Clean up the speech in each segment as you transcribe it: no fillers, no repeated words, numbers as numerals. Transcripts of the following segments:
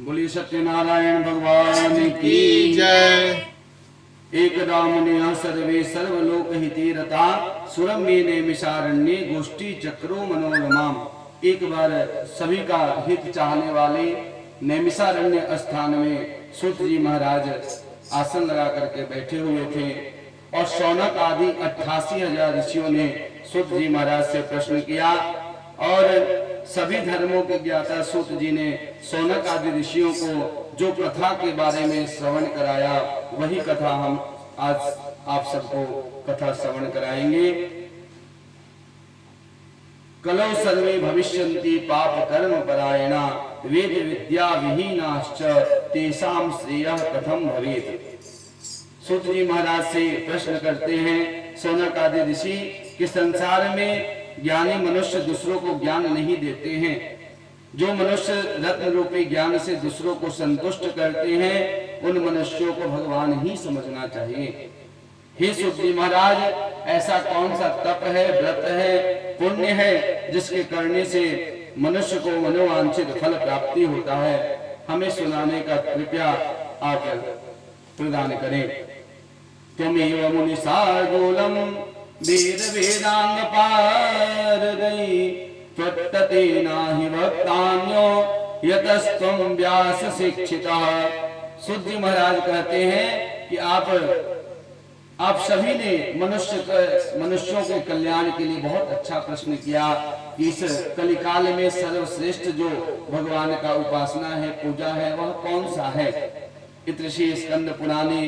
बोलिए सत्यनारायण भगवान की जय। एकदा मुनिः सर्वे सर्वलोक हिते रता सुरम्ये नैमिषारण्ये गोष्ठी चक्रो मनोरमाम। एक बार सभी का हित चाहने वाले नैमिषारण्य स्थान में सूत जी महाराज आसन लगा करके बैठे हुए थे और शौनक आदि 88,000 ऋषियों ने सूत जी महाराज से प्रश्न किया और सभी धर्मों के ज्ञाता सूत जी ने शौनक आदि ऋषियों को जो कथा के बारे में श्रवण कराया वही कथा हम आज आप सबको कथा श्रवण कराएंगे। कलौ सर्वे भविष्यन्ति पाप कर्म परायणा वेद विद्या विहीनाश्च तेषां श्रेयः कथम भवेत्। सूत जी महाराज से प्रश्न करते हैं शौनक आदि ऋषि कि संसार में ज्ञानी मनुष्य दूसरों को ज्ञान नहीं देते हैं। जो मनुष्य रत्न रूपी ज्ञान से दूसरों को संतुष्ट करते हैं उन मनुष्यों को भगवान ही समझना चाहिए। हे सूत जी महाराज, ऐसा कौन सा तप है, व्रत है, पुण्य है जिसके करने से मनुष्य को मनोवांछित फल प्राप्ति होता है, हमें सुनाने का कृपया आप प्रदान करें। त्वमेव मुनिसार्दूलम वेद वेदांग पारदयि त्वत्तते नाहि भक्तान्यो यतस्त्वं व्यास शिक्षितः। सूत जी महाराज कहते हैं कि आप सभी ने मनुष्यों के कल्याण के लिए बहुत अच्छा प्रश्न किया कि इस कलिकाल में सर्वश्रेष्ठ जो भगवान का उपासना है, पूजा है, वह कौन सा है। इतृषि स्कंद पुराणे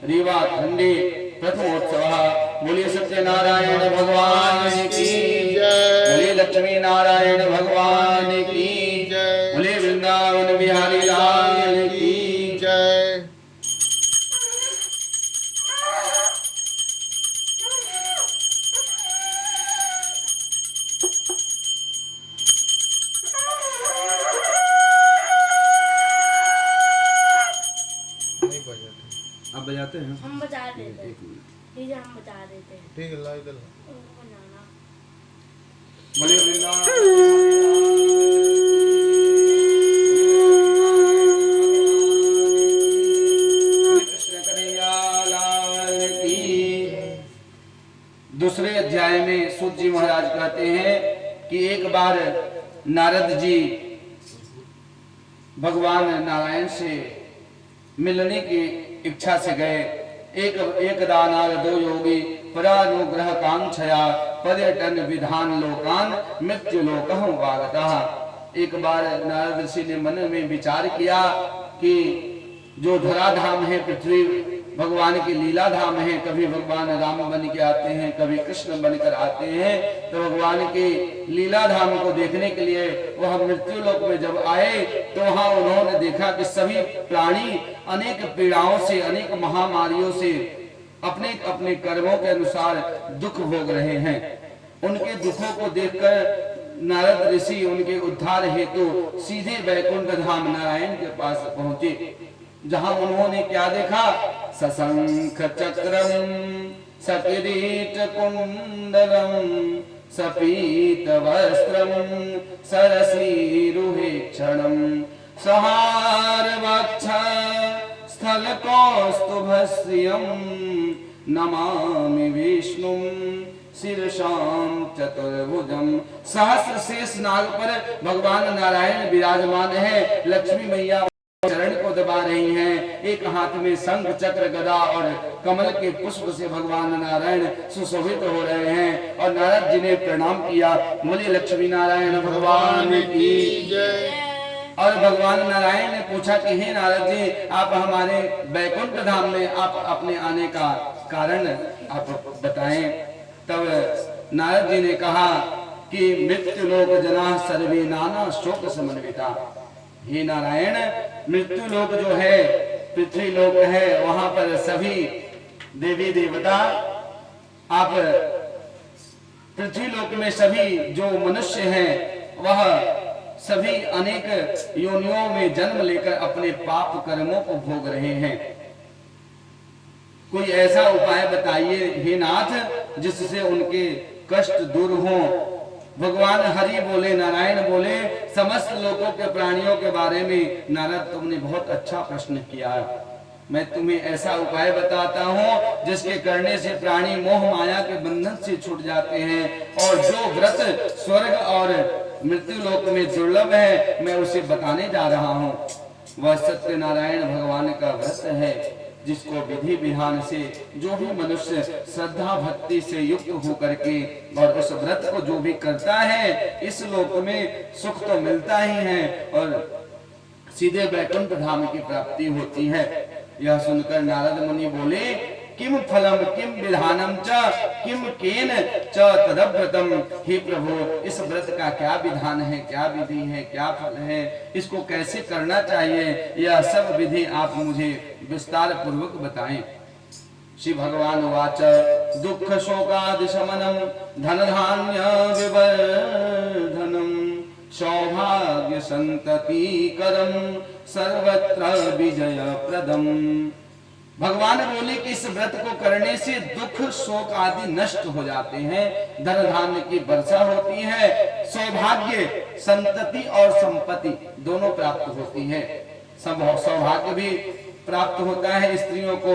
रीवा खंडे प्रथमोत्सव। बोलिए सत्यनारायण भगवान की जय। बोलिए लक्ष्मी नारायण भगवान की जय। बोलिए वृंदावन बिहारी लाल की जय। आप बजाते हैं? हम बजा देते हैं। ठीक है, हम बजा देते हैं। ठीक है, ला इधर बनाना। बोलिए वृंदावन कृष्ण कन्हैया लाल की। दूसरे अध्याय में सूत जी महाराज कहते हैं कि एक बार नारद जी भगवान नारायण से मिलने की इच्छा से गए। एकदा नारदो योगी परानुग्रह कांक्षया पर्यटन विधान लोकान मृत्यु लोकः वागतः। एक बार नारद ऋषि ने मन में विचार किया कि जो धराधाम है पृथ्वी भगवान की लीला धाम है, कभी भगवान राम बन के आते हैं, कभी कृष्ण बनकर आते हैं, तो भगवान के लीला धाम को देखने के लिए वह मृत्यु लोक में जब आए तो वहां उन्होंने देखा कि सभी प्राणी अनेक पीड़ाओं से, अनेक महामारियों से अपने अपने कर्मों के अनुसार दुख भोग रहे हैं। उनके दुखों को देखकर नारद ऋषि उनके उद्धार हेतु सीधे वैकुंठ धाम नारायण के पास पहुंचे, जहां उन्होंने क्या देखा? सशंख चक्रम सकिरीट कुंडलम सपीत वस्त्रम सरसीरुहेक्षणम सहार वक्ष स्थल कौस्तुभश्रियम नमामि विष्णुम शीर्षाम चतुर्भुजम। सहस्र शेष नाग पर भगवान नारायण विराजमान है। लक्ष्मी मैया चरण को दबा रही हैं। एक हाथ में शंख चक्र गदा और कमल के पुष्प से भगवान नारायण सुशोभित हो रहे हैं और नारद जी ने प्रणाम किया। बोलिए लक्ष्मी नारायण भगवान की जय। और भगवान नारायण ने पूछा कि हे नारद जी, आप हमारे वैकुंठ धाम में आप अपने आने का कारण आप बताएं। तब नारद जी ने कहा कि मृत्यु लोक जना सर्वे नाना शोक समन्विता। हे नारायण, मृत्यु लोक जो है, पृथ्वी लोक है, वहां पर सभी देवी देवता, आप पृथ्वी लोक में सभी जो मनुष्य हैं वह सभी अनेक योनियों में जन्म लेकर अपने पाप कर्मों को भोग रहे हैं। कोई ऐसा उपाय बताइए हे नाथ जिससे उनके कष्ट दूर हो। भगवान हरि बोले, नारायण बोले, समस्त लोगों के प्राणियों के बारे में नारद तुमने बहुत अच्छा प्रश्न किया। मैं तुम्हें ऐसा उपाय बताता हूँ जिसके करने से प्राणी मोह माया के बंधन से छूट जाते हैं, और जो व्रत स्वर्ग और मृत्यु लोक में दुर्लभ है मैं उसे बताने जा रहा हूँ। वह सत्य नारायण भगवान का व्रत है जिसको विधि विधान से जो भी मनुष्य श्रद्धा भक्ति से युक्त होकर के और उस व्रत को जो भी करता है इस लोक में सुख तो मिलता ही है और सीधे वैकुंठ धाम की प्राप्ति होती है। यह सुनकर नारद मुनि बोले, किम फलम किम विधानम च किम केन च तदव्रतम। हे प्रभु, इस व्रत का क्या विधान है, क्या विधि है, क्या फल है, इसको कैसे करना चाहिए, यह सब विधि आप मुझे विस्तार पूर्वक बताएं। श्री भगवान वाच, दुख शोकादि शमनम धन धान्य विवर्धनम सौभाग्य संतति करम सर्वत्र विजय प्रदम। भगवान बोले कि इस व्रत को करने से दुख शोक आदि नष्ट हो जाते हैं, धन धान्य की वर्षा होती है, सौभाग्य संतति और संपत्ति दोनों प्राप्त होती है। सौभाग्य भी प्राप्त होता है, स्त्रियों को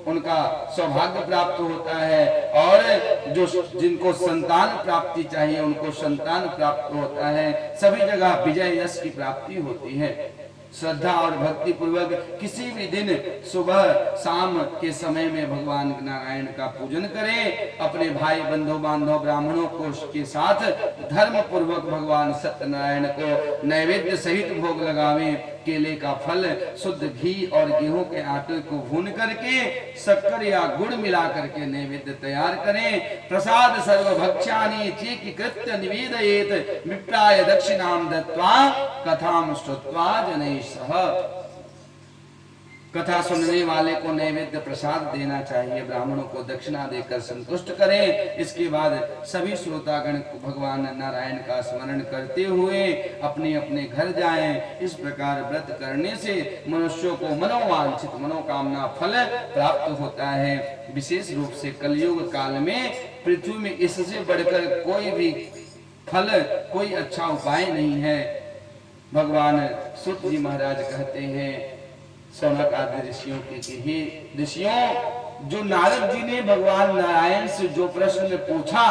उनका सौभाग्य प्राप्त होता है, और जो जिनको संतान प्राप्ति चाहिए उनको संतान प्राप्त होता है। सभी जगह विजय यश की प्राप्ति होती है। श्रद्धा और भक्ति पूर्वक किसी भी दिन सुबह शाम के समय में भगवान नारायण का पूजन करें। अपने भाई बंधु बांधव ब्राह्मणों को के साथ धर्म पूर्वक भगवान सत्यनारायण को नैवेद्य सहित भोग लगावें। केले का फल, शुद्ध घी और गेहूं के आटे को भून करके शक्कर या गुड़ मिला करके नैवेद्य तैयार करें। प्रसाद सर्व भक्ष्यानि चीकीकृत्य निवेदयेत विप्राय दक्षिणाम दत्त्वा कथाम श्रुत्वा जनैः सह। कथा सुनने वाले को नैवेद्य प्रसाद देना चाहिए, ब्राह्मणों को दक्षिणा देकर संतुष्ट करें। इसके बाद सभी श्रोतागण भगवान नारायण का स्मरण करते हुए अपने अपने घर जाएं। इस प्रकार व्रत करने से मनुष्यों को मनोवांछित मनोकामना फल प्राप्त होता है। विशेष रूप से कलयुग काल में पृथ्वी में इससे बढ़कर कोई भी फल, कोई अच्छा उपाय नहीं है। भगवान सूत जी महाराज कहते हैं सौनक आदि ऋषियों के, हे ऋषियों, जो नारद जी ने भगवान नारायण से जो प्रश्न पूछा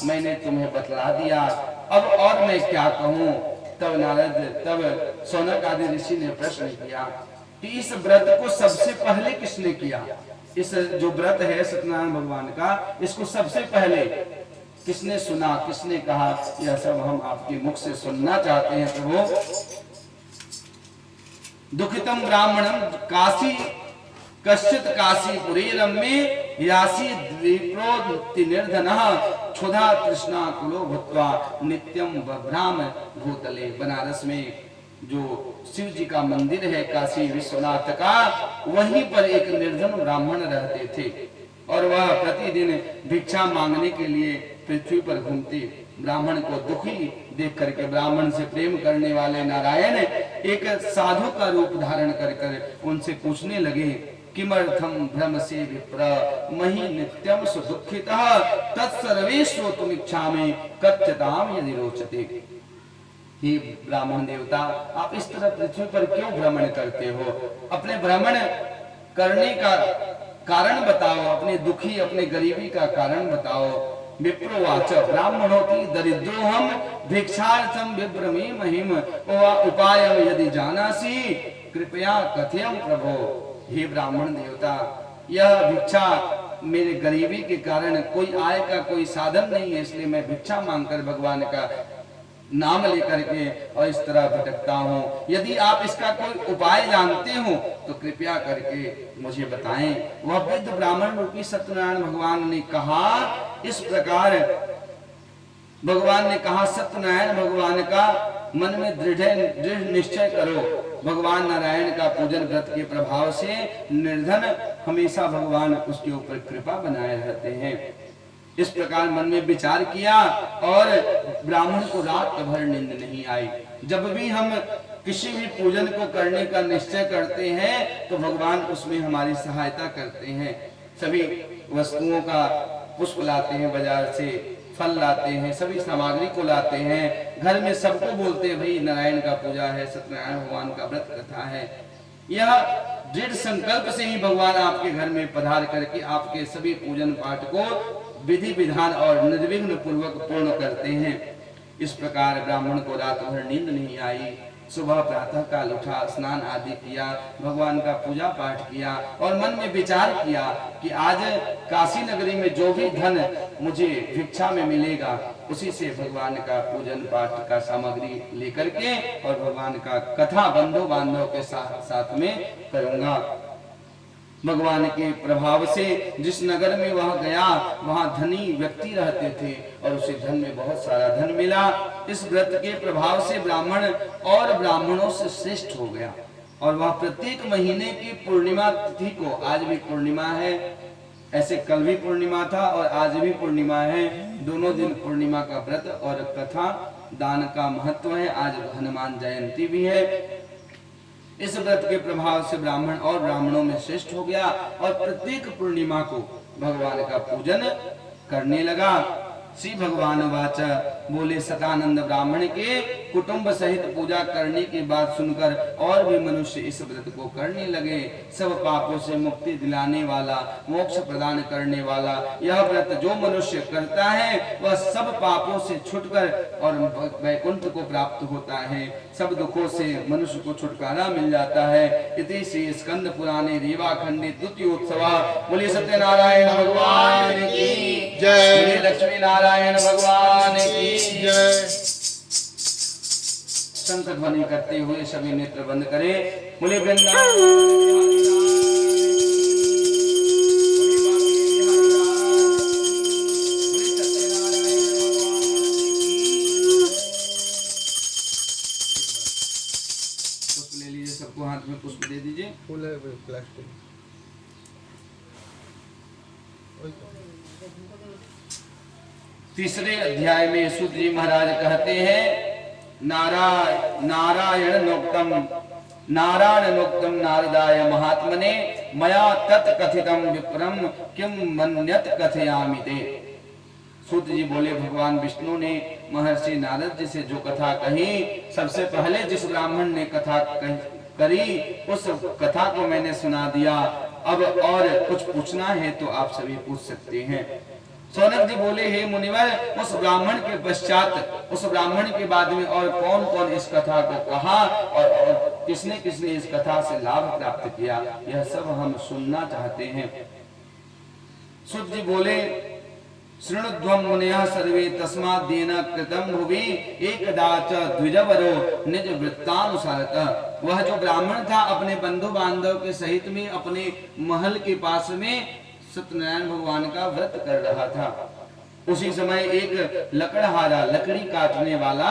मैंने तुम्हें बतला दिया, अब और मैं क्या कहूँ। तब सौनक आदि ऋषि ने प्रश्न किया कि इस व्रत को सबसे पहले किसने किया। इस जो व्रत है सत्यनारायण भगवान का, इसको सबसे पहले किसने सुना, किसने कहा, यह सब हम आपके मुख से सुनना चाहते हैं प्रभु। दुखितम ब्राह्मणम काशी कश्चित काशीपुरे रम्ये यासी द्विप्रोति निर्धनः क्षुधा तृष्णा कुलो भूत्वा नित्यम बभ्राम भूतले। बनारस में जो शिव जी का मंदिर है काशी विश्वनाथ का, वहीं पर एक निर्धन ब्राह्मण रहते थे और वह प्रतिदिन भिक्षा मांगने के लिए पृथ्वी पर घूमते। ब्राह्मण को दुखी देख करके ब्राह्मण से प्रेम करने वाले नारायण एक साधु का रूप धारण कर उनसे पूछने लगे, किमर्थम भ्रम से विप्र मही नित्यम सुदुखितः तत्सर्वे श्रोतुम इच्छामि कथ्यताम यदि रोचते। हे ब्राह्मण देवता, आप इस तरह पृथ्वी पर क्यों भ्रमण करते हो? अपने भ्रमण करने का कारण बताओ, अपने दुखी अपने गरीबी का कारण बताओ। विप्रोवाच ब्राह्मणोति दरिद्रोहम भिक्षार्थम विभ्रमे महिम उपायम यदि जानासि कृपया कथयम प्रभो। हे ब्राह्मण देवता, यह भिक्षा मेरे गरीबी के कारण कोई आय का कोई साधन नहीं है, इसलिए मैं भिक्षा मांगकर भगवान का नाम लेकर के और इस तरह भटकता हूँ। यदि आप इसका कोई उपाय जानते हो तो कृपया करके मुझे बताएं। वह वृद्ध ब्राह्मण रूपी सत्यनारायण भगवान ने कहा, इस प्रकार भगवान ने कहा, सत्यनारायण भगवान का मन में दृढ़ निश्चय करो। भगवान नारायण का पूजन व्रत के प्रभाव से निर्धन हमेशा भगवान उसके ऊपर कृपा बनाए रहते हैं। इस प्रकार मन में विचार किया और ब्राह्मण को रात भर नींद नहीं आई। जब भी हम किसी भी पूजन को करने का निश्चय करते हैं तो भगवान उसमें हमारी सहायता करते हैं। सभी वस्तुओं का पुष्प लाते हैं बाजार से, फल लाते हैं, सभी सामग्री को लाते हैं, घर में सबको बोलते हैं भाई नारायण का पूजा है, सत्यनारायण भगवान का व्रत कथा है। यह दृढ़ संकल्प से ही भगवान आपके घर में पधार करके आपके सभी पूजन पाठ को विधि विधान और निर्विघ्न पूर्वक पूर्ण करते हैं। इस प्रकार ब्राह्मण को रात भर नींद नहीं आई। सुबह प्रातः काल उठा, स्नान आदि किया, भगवान का पूजा पाठ किया और मन में विचार किया कि आज काशी नगरी में जो भी धन मुझे भिक्षा में मिलेगा उसी से भगवान का पूजन पाठ का सामग्री लेकर के और भगवान का कथा बंधु बांधव के साथ में करूंगा। भगवान के प्रभाव से जिस नगर में वह गया वहां धनी व्यक्ति रहते थे और उसे धन में बहुत सारा धन मिला। इस व्रत के प्रभाव से ब्राह्मण और ब्राह्मणों से श्रेष्ठ हो गया और वह प्रत्येक महीने की पूर्णिमा तिथि को, आज भी पूर्णिमा है, ऐसे कल भी पूर्णिमा था और आज भी पूर्णिमा है, दोनों दिन पूर्णिमा का व्रत और कथा दान का महत्व है। आज हनुमान जयंती भी है। इस व्रत के प्रभाव से ब्राह्मण और ब्राह्मणों में श्रेष्ठ हो गया और प्रत्येक पूर्णिमा को भगवान का पूजन करने लगा। श्री भगवान वाच, बोले सतानंद ब्राह्मण के कुटुंब सहित पूजा करने की बात सुनकर और भी मनुष्य इस व्रत को करने लगे। सब पापों से मुक्ति दिलाने वाला, मोक्ष प्रदान करने वाला यह व्रत जो मनुष्य करता है वह सब पापों से छुटकर और वैकुंठ को प्राप्त होता है। सब दुखों से मनुष्य को छुटकारा मिल जाता है। इति श्री स्कंद पुराणे रेवा खंडे द्वितीयोत्सव। बोले सत्यनारायण भगवान की जय, बोले लक्ष्मी नारायण भगवान की जय। शंख ध्वनि करते हुए सभी नेत्र बंद करें। बोले पुष्प ले लीजिए, सबको हाथ में पुष्प दे दीजिए। फूल है प्लास्टिक। तीसरे अध्याय में सूत जी महाराज कहते हैं नारायण नोक्तम नारदाय महात्मने मया तत् कथितम विप्रम किम मन्यत कथयामि ते। सूत जी बोले भगवान विष्णु ने महर्षि नारद जी से जो कथा कही, सबसे पहले जिस ब्राह्मण ने कथा करी उस कथा को मैंने सुना दिया। अब और कुछ पूछना है तो आप सभी पूछ सकते हैं। सौनक जी बोले हे मुनिवर, उस ब्राह्मण के पश्चात, उस ब्राह्मण के बाद में और कौन कौन इस कथा को कहा और किसने किसने इस कथा से लाभ प्राप्त किया, यह सब हम सुनना चाहते हैं। सूत जी बोले शृणुध्वं मुनयः सर्वे तस्मात् देन कृतं भुवि एकदा च द्विजवरो निज वृत्तानुसारतः। वह जो ब्राह्मण था अपने बंधु बांधव के सहित में अपने महल के पास में सत्यनारायण भगवान का व्रत कर रहा था। उसी समय एक लकड़हारा, लकड़ी काटने वाला,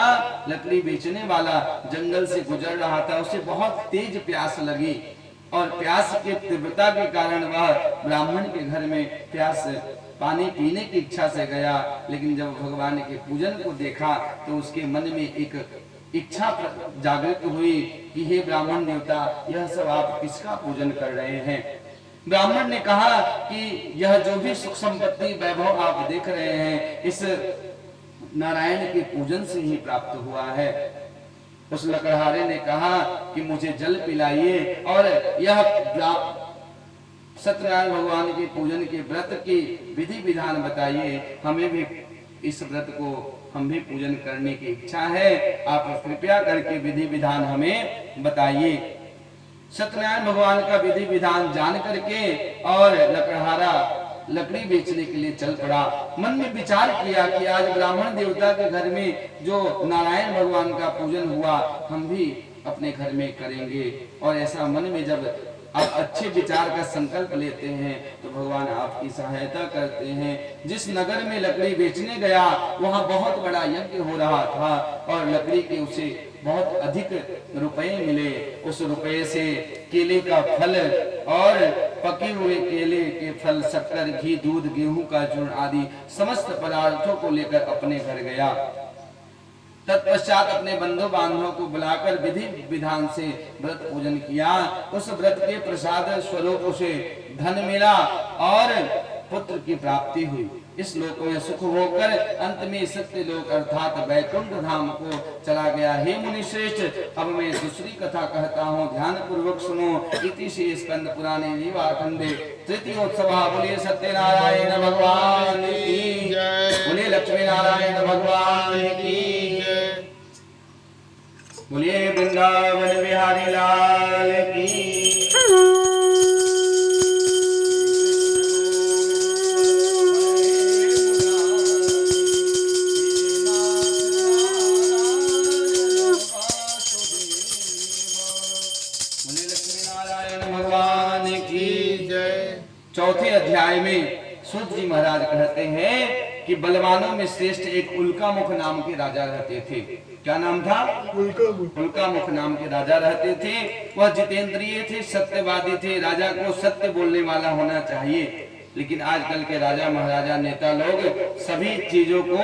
लकड़ी बेचने वाला जंगल से गुजर रहा था। उसे बहुत तेज प्यास लगी और प्यास की तीव्रता के कारण वह ब्राह्मण के घर में प्यास पानी पीने की इच्छा से गया। लेकिन जब भगवान के पूजन को देखा तो उसके मन में एक इच्छा जागृत हुई कि हे ब्राह्मण देवता, यह सब आप किसका पूजन कर रहे हैं। ब्राह्मण ने कहा कि यह जो भी सुख संपत्ति वैभव आप देख रहे हैं इस नारायण के पूजन से ही प्राप्त हुआ है। उस लकड़हारे ने कहा कि मुझे जल पिलाइए और यह सत्यनारायण भगवान के पूजन के व्रत की विधि विधान बताइए, हमें भी इस व्रत को हम भी पूजन करने की इच्छा है, आप कृपया करके विधि विधान हमें बताइए। सत्यनारायण भगवान का विधि विधान जान करके और लकड़हारा लकड़ी बेचने के लिए चल पड़ा। मन में विचार किया कि आज ब्राह्मण देवता के घर में जो नारायण भगवान का पूजन हुआ हम भी अपने घर में करेंगे। और ऐसा मन में जब आप अच्छे विचार का संकल्प लेते हैं तो भगवान आपकी सहायता करते हैं। जिस नगर में लकड़ी बेचने गया वहां बहुत बड़ा यज्ञ हो रहा था और लकड़ी के उसे बहुत अधिक रुपए मिले। उस रुपए से केले का फल और पके हुए केले के फल, शक्कर, घी, दूध, गेहूं का चूर्ण आदि समस्त पदार्थों को लेकर अपने घर गया। तत्पश्चात अपने बंधु बांधवों को बुलाकर विधि विधान से व्रत पूजन किया। उस व्रत के प्रसाद स्वरूप उसे धन मिला और पुत्र की प्राप्ति हुई। इस लोक में सुख होकर अंत में सत्य लोक अर्थात वैकुंठ धाम को चला गया। हे मुनि श्रेष्ठ, अब मैं दूसरी कथा कहता हूँ, ध्यान पूर्वक सुनो। इति श्री स्कंद पुराणे लीलाखंडे तृतीयोत्सव। बोलिए सत्यनारायण भगवान की जय, बोलिए लक्ष्मी नारायण भगवान की जय, बोलिए वृंदावन बिहारी लाल की। चौथे अध्याय में सूत जी महाराज कहते हैं कि बलवानों में श्रेष्ठ एक उल्कामुख नाम के राजा रहते थे। क्या नाम था? उल्कामुख नाम के राजा रहते थे। वह जितेंद्रिय थे, सत्यवादी थे। राजा को सत्य बोलने वाला होना चाहिए। लेकिन आजकल के राजा महाराजा नेता लोग सभी चीजों को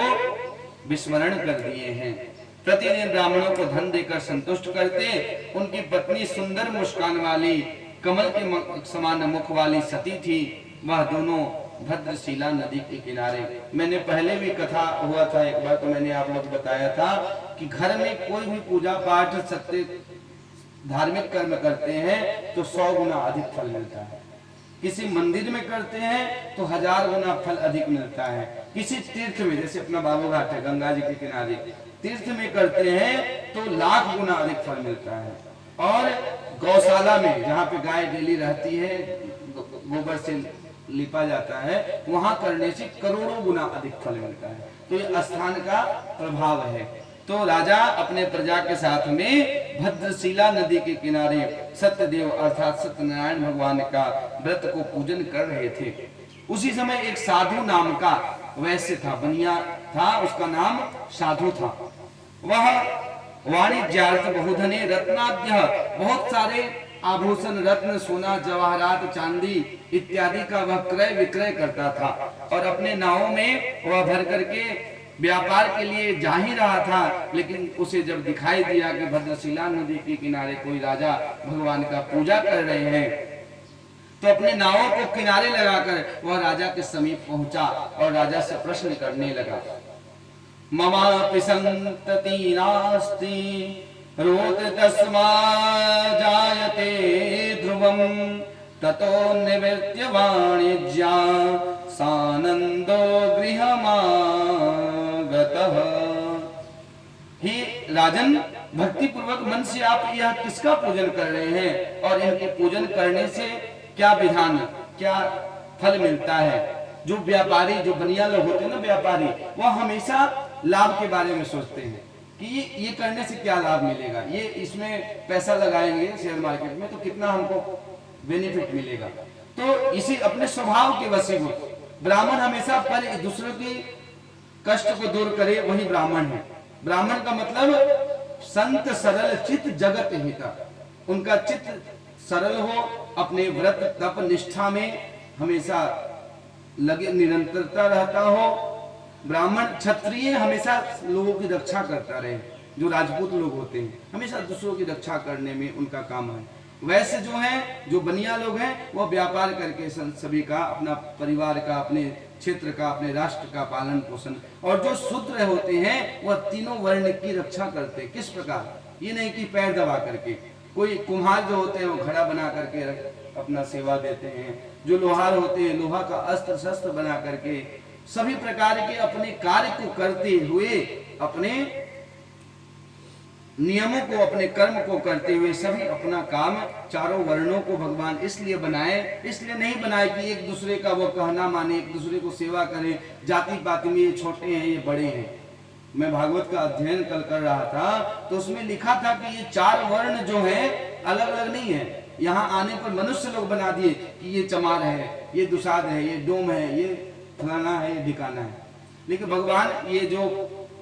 विस्मरण कर दिए हैं। प्रतिदिन ब्राह्मणों को धन देकर संतुष्ट करते। उनकी पत्नी सुंदर मुस्कान वाली कमल के समान मुख वाली सती थी। वह दोनों भद्रशिला नदी के किनारे, मैंने पहले भी कथा हुआ था एक बार, तो मैंने आप लोग बताया था कि घर में कोई भी पूजा पाठ सत्य धार्मिक कर्म करते हैं तो 100 गुना अधिक फल मिलता है। किसी मंदिर में करते हैं तो 1000 गुना फल अधिक मिलता है। किसी तीर्थ में, जैसे अपना बाबू घाट है गंगा जी के किनारे, तीर्थ में करते हैं तो 1,00,000 गुना अधिक फल मिलता है। और गौशाला में, जहाँ पे गाय डेली रहती है, गोबर से लिपा जाता है, वहां करने से करोड़ों गुना अधिक फल मिलता है। तो ये स्थान का प्रभाव है। तो राजा अपने प्रजा के साथ में भद्रशिला नदी के किनारे सत्यदेव अर्थात सत्यनारायण भगवान का व्रत को पूजन कर रहे थे। उसी समय एक साधु नाम का वैश्य था, बनिया था, उसका नाम साधु था। वह वाणिज्यार्थ बहुधने रत्नाद्य, बहुत सारे आभूषण, रत्न, सोना, जवाहरात, चांदी इत्यादि का वह क्रय विक्रय करता था। और अपने नावों में वह भर करके व्यापार के लिए जा ही रहा था। लेकिन उसे जब दिखाई दिया कि भद्रशिला नदी के किनारे कोई राजा भगवान का पूजा कर रहे हैं, तो अपने नावों को किनारे लगाकर वह राजा के समीप पहुंचा और राजा से प्रश्न करने लगा। ममापि संतति नास्ति रोत तस्मा जायते ध्रुवम ततो निवृत्य वाणिज्या सानंदो गृहमागतः। हे राजन, भक्ति पूर्वक मन से आप यह किसका पूजन कर रहे हैं और इनके पूजन करने से क्या विधान, क्या फल मिलता है? जो व्यापारी, जो बनिया लोग होते हैं ना व्यापारी, वह हमेशा लाभ के बारे में सोचते हैं कि ये करने से क्या लाभ मिलेगा, ये इसमें पैसा लगाएंगे शेयर मार्केट में तो कितना हमको बेनिफिट मिलेगा। तो इसी अपने स्वभाव के वशीभूत ब्राह्मण हमेशा पर दूसरों की कष्ट को दूर करे, वही ब्राह्मण है। ब्राह्मण का मतलब संत सरल चित जगत हिता, उनका चित्त सरल हो, अपने व्रत तप निष्ठा में हमेशा लगे, निरंतरता रहता हो। ब्राह्मण क्षत्रिय हमेशा लोगों की रक्षा करता रहे, जो राजपूत लोग होते हैं हमेशा दूसरों की रक्षा करने में उनका काम है। वैसे जो हैं, जो बनिया लोग हैं, वो व्यापार करके सभी का, अपना परिवार का, अपने क्षेत्र का, अपने राष्ट्र का पालन पोषण। और जो शूद्र होते हैं वह तीनों वर्ण की रक्षा करते। किस प्रकार? ये नहीं कि पैर दबा करके। कोई कुम्हार जो होते हैं वो घड़ा बना करके अपना सेवा देते हैं। जो लोहार होते हैं लोहा का अस्त्र शस्त्र बना करके सभी प्रकार के अपने कार्य को करते हुए, अपने नियमों को, अपने कर्म को करते हुए सभी अपना काम, चारों वर्णों को भगवान इसलिए बनाए, इसलिए नहीं बनाए कि एक दूसरे का वो कहना माने, एक दूसरे को सेवा करें, जाति पाति में ये छोटे हैं ये बड़े हैं। मैं भागवत का अध्ययन कल कर रहा था तो उसमें लिखा था कि ये 4 वर्ण जो है अलग अलग नहीं है। यहाँ आने पर मनुष्य लोग बना दिए कि ये चमार है, ये दुसाध है, ये डोम है, ये फलाना है, ये ढिकाना है। लेकिन भगवान ये जो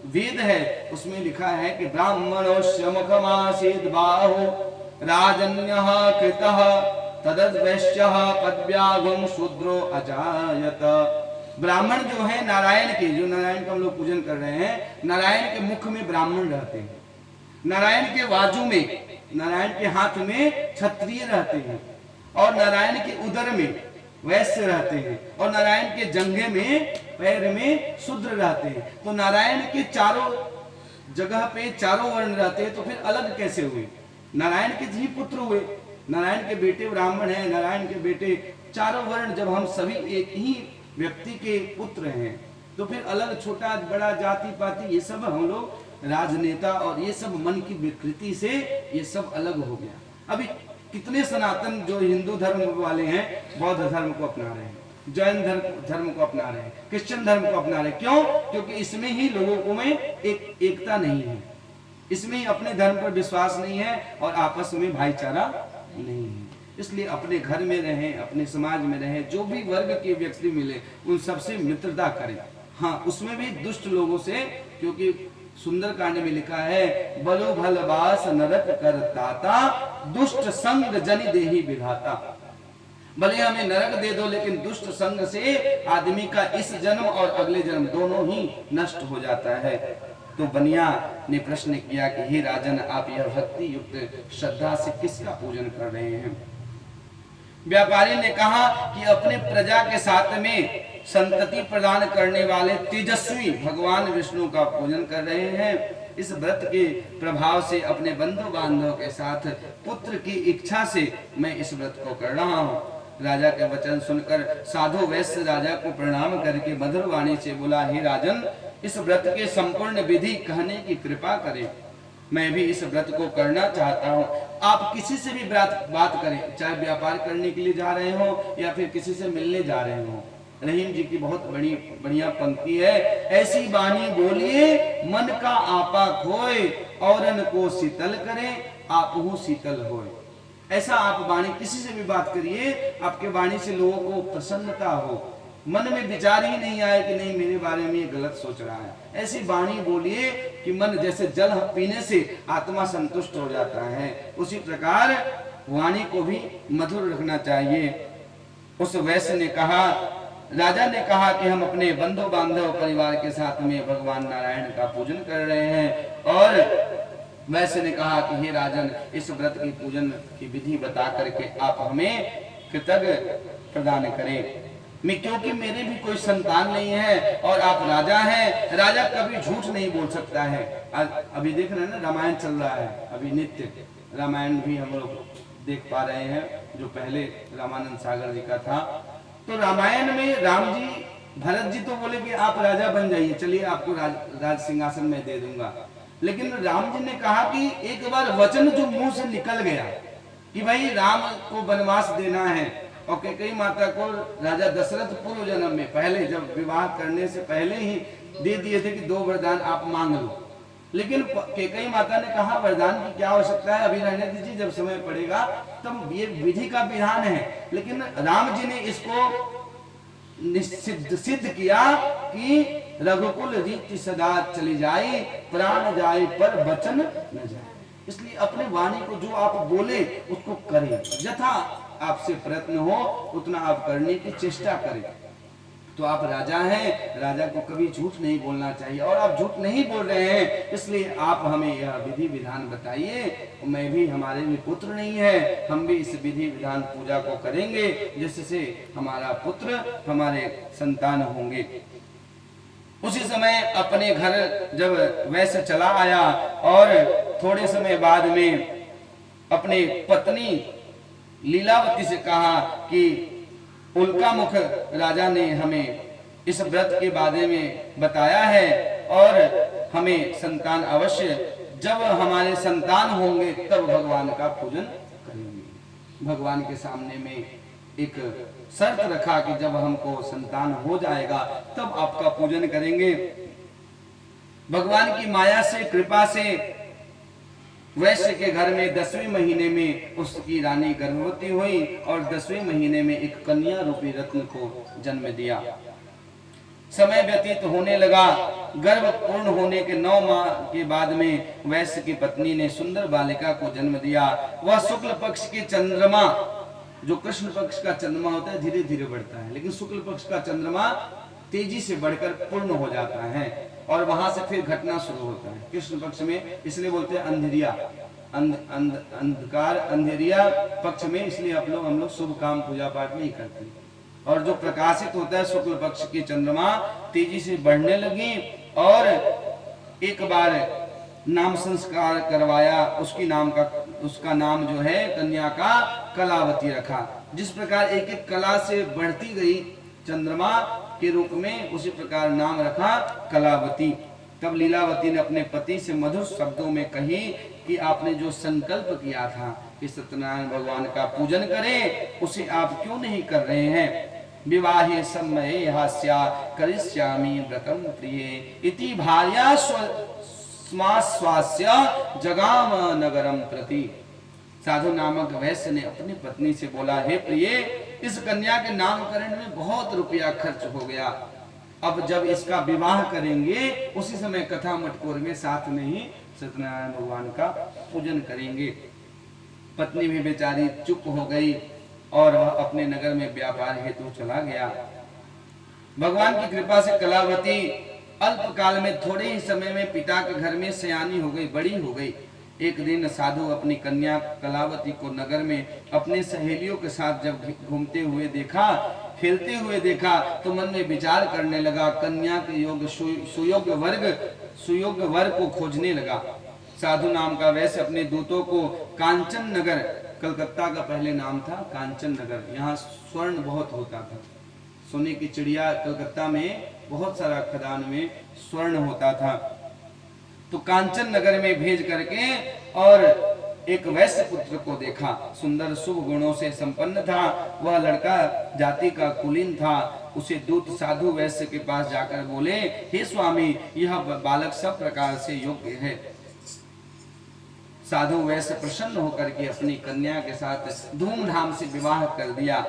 वेद है उसमें लिखा है कि ब्राह्मणोस्य मुखमासीद बाहो राजन्यः कृतः तदद्वैश्यः पद्व्यागुं शूद्रो अजायत। ब्राह्मण जो है नारायण के, जो नारायण का हम लोग पूजन कर रहे हैं, नारायण के मुख में ब्राह्मण रहते हैं, नारायण के बाजू में, नारायण के हाथ में क्षत्रिय रहते हैं, और नारायण के उदर में वैश्य रहते हैं, और नारायण के जंघे में पैर में शूद्र रहते हैं। तो नारायण के चारों जगह पे चारों वर्ण रहते हैं, तो फिर अलग कैसे हुए? नारायण के ही पुत्र हुए, नारायण के बेटे ब्राह्मण हैं, नारायण के बेटे चारों वर्ण, जब हम सभी एक ही व्यक्ति के पुत्र हैं, तो फिर अलग छोटा बड़ा जाति पाति ये सब हम लोग राजनेता और ये सब मन की विकृति से ये सब अलग हो गया। अभी कितने सनातन जो हिंदू धर्म वाले हैं बौद्ध धर्म को अपना रहे हैं, जैन धर्म को अपना रहे हैं, क्रिश्चियन धर्म को अपना रहे हैं। क्यों? क्योंकि इसमें ही लोगों में एकता नहीं है, इसमें ही अपने धर्म पर विश्वास नहीं है और आपस में भाईचारा नहीं है। इसलिए अपने घर में रहें, अपने समाज में रहें, जो भी वर्ग के व्यक्ति मिले उन सबसे मित्रता करें। हाँ, उसमें भी दुष्ट लोगों से, क्योंकि सुंदरकांड में लिखा है बलो भल बास नरक करताता दुष्ट संग जनि देहि विधाता। भले हमें नरक दे दो, लेकिन दुष्ट संग से आदमी का इस जन्म और अगले जन्म दोनों ही नष्ट हो जाता है। तो बनिया ने प्रश्न किया कि हे राजन, आप यह भक्ति युक्त श्रद्धा से किसका पूजन कर रहे हैं? व्यापारी ने कहा कि अपने प्रजा के साथ में संतति प्रदान करने वाले तेजस्वी भगवान विष्णु का पूजन कर रहे हैं। इस व्रत के प्रभाव से अपने बंधु बांधवों के साथ पुत्र की इच्छा से मैं इस व्रत को कर रहा हूँ। राजा के वचन सुनकर साधु वैश्य राजा को प्रणाम करके मधुर वाणी से बोला, हे राजन, इस व्रत के संपूर्ण विधि कहने की कृपा करें। मैं भी इस व्रत को करना चाहता हूँ। आप किसी से भी बात करें, चाहे व्यापार करने के लिए जा रहे हो या फिर किसी से मिलने जा रहे हो। रहीम जी की बहुत बड़ी बढ़िया पंक्ति है, ऐसी बानी बोलिए मन का आपा खोए, औरन को शीतल करें आपहु शीतल होए। ऐसा आप वाणी किसी से भी बात करिए, आपके वाणी से लोगों को प्रसन्नता हो, मन में विचार ही नहीं आए कि नहीं मेरे बारे में ये गलत सोच रहा है। ऐसी वाणी बोलिए कि मन जैसे जल पीने से आत्मा संतुष्ट हो जाता है, उसी प्रकार वाणी को भी मधुर रखना चाहिए। उस वैश्य ने कहा, राजा ने कहा कि हम अपने बंधु बांधव परिवार के साथ में भगवान नारायण का पूजन कर रहे हैं। और वैश्य ने कहा कि हे राजन, इस व्रत की पूजन की विधि बता करके आप हमें कृतज्ञ प्रदान करें। मैं, क्योंकि मेरे भी कोई संतान नहीं है और आप राजा हैं, राजा कभी झूठ नहीं बोल सकता है। अभी देख रहे हैं ना, रामायण चल रहा है, अभी नित्य रामायण भी हम लोग देख पा रहे हैं, जो पहले रामानंद सागर जी का था। तो रामायण में राम जी, भरत जी तो बोले कि आप राजा बन जाइए, चलिए आपको राज सिंहासन में दे दूंगा। लेकिन राम जी ने कहा कि एक बार वचन जो मुंह से निकल गया कि भाई राम को वनवास देना है, और कैकेयी माता को राजा दशरथ पूर्व जन्म में पहले जब विवाह करने से पहले ही दे दिए थे कि 2 वरदान आप मांग लो। लेकिन कैकेयी माता ने कहा वरदान की क्या आवश्यकता है, अभी रहने दीजिए, जब समय पड़ेगा तब ये विधि का विधान है। लेकिन राम जी ने इसको सिद्ध किया कि रघुकुल रीति सदा चली जाए, प्राण जाए पर वचन न जाए। इसलिए अपने वाणी को जो आप बोले उसको करें, यथा आपसे प्रयत्न हो उतना आप करने की चेष्टा करें। तो आप राजा हैं, राजा को कभी झूठ नहीं बोलना चाहिए, और आप झूठ नहीं बोल रहे हैं, इसलिए आप हमें यह विधि विधान बताइए। मैं भी, हमारे भी पुत्र नहीं है, हम भी इस विधि विधान पूजा को करेंगे जिससे हमारा पुत्र, हमारे संतान होंगे। उसी समय अपने घर जब वैसे चला आया और थोड़े समय बाद में अपने पत्नी लीलावती से कहा कि उल्का मुख राजा ने हमें इस व्रत के बारे में बताया है और हमें संतान अवश्य, जब हमारे संतान होंगे तब भगवान का पूजन करेंगे। भगवान के सामने में एक शर्त रखा कि जब हमको संतान हो जाएगा तब आपका पूजन करेंगे। भगवान की माया से, कृपा से वैश्य के घर में 10वें महीने में उसकी रानी गर्भवती हुई और 10वें महीने में एक कन्या रूपी रत्न को जन्म दिया। समय व्यतीत होने लगा। गर्भ पूर्ण होने के 9 माह के बाद में वैश्य की पत्नी ने सुंदर बालिका को जन्म दिया। वह शुक्ल पक्ष के चंद्रमा, जो कृष्ण पक्ष का चंद्रमा होता है धीरे धीरे बढ़ता है, लेकिन शुक्ल पक्ष का चंद्रमा तेजी से बढ़कर पूर्ण हो जाता है और वहां से फिर घटना शुरू होता है कृष्ण पक्ष में। इसलिए बोलते हैं अंधेरिया, अंधकार अंधेरिया पक्ष में, इसलिए हम लोग शुभ काम पूजा पाठ नहीं करते। और जो प्रकाशित होता है शुक्ल पक्ष की चंद्रमा तेजी से बढ़ने लगी और एक बार नाम संस्कार करवाया, उसका नाम जो है कन्या का कलावती रखा। जिस प्रकार एक एक कला से बढ़ती गई चंद्रमा के रूप में, उसी प्रकार नाम रखा कलावती। तब लीलावती ने अपने पति से मधुर शब्दों में कही कि आपने जो संकल्प किया था कि सत्यनारायण भगवान का पूजन करें, उसे आप क्यों नहीं कर रहे हैं। विवाहे समय हास्या करिष्यामि व्रतम प्रिये इति भार्या स्वास्य जगाम नगरम प्रति। साधु नामक वैश्य ने अपनी पत्नी से बोला, हे प्रिय, इस कन्या के नामकरण में बहुत रुपया खर्च हो गया, अब जब इसका विवाह करेंगे उसी समय कथा मटकोर में साथ में ही सत्यनारायण भगवान का पूजन करेंगे। पत्नी भी बेचारी चुप हो गई और वह अपने नगर में व्यापार हेतु चला गया। भगवान की कृपा से कलावती अल्प काल में, थोड़े ही समय में पिता के घर में सयानी हो गई, बड़ी हो गई। एक दिन साधु अपनी कन्या कलावती को नगर में अपने सहेलियों के साथ जब घूमते हुए देखा, खेलते हुए देखा, तो मन में विचार करने लगा, कन्या के योग सुयोग्य वर्ग को खोजने लगा। साधु नाम का वैसे अपने दूतों को कांचन नगर, कलकत्ता का पहले नाम था कांचन नगर, यहाँ स्वर्ण बहुत होता था, सोने की चिड़िया कलकत्ता में बहुत सारा खदान में स्वर्ण होता था। तो कांचन नगर में भेज करके और एक वैश्य पुत्र को देखा, सुंदर शुभ गुणों से संपन्न था। वह लड़का जाति का कुलीन था। उसे दूत साधु वैश्य के पास जाकर बोले, हे स्वामी, यह बालक सब प्रकार से योग्य है। साधु वैश्य प्रसन्न होकर के अपनी कन्या के साथ धूमधाम से विवाह कर दिया,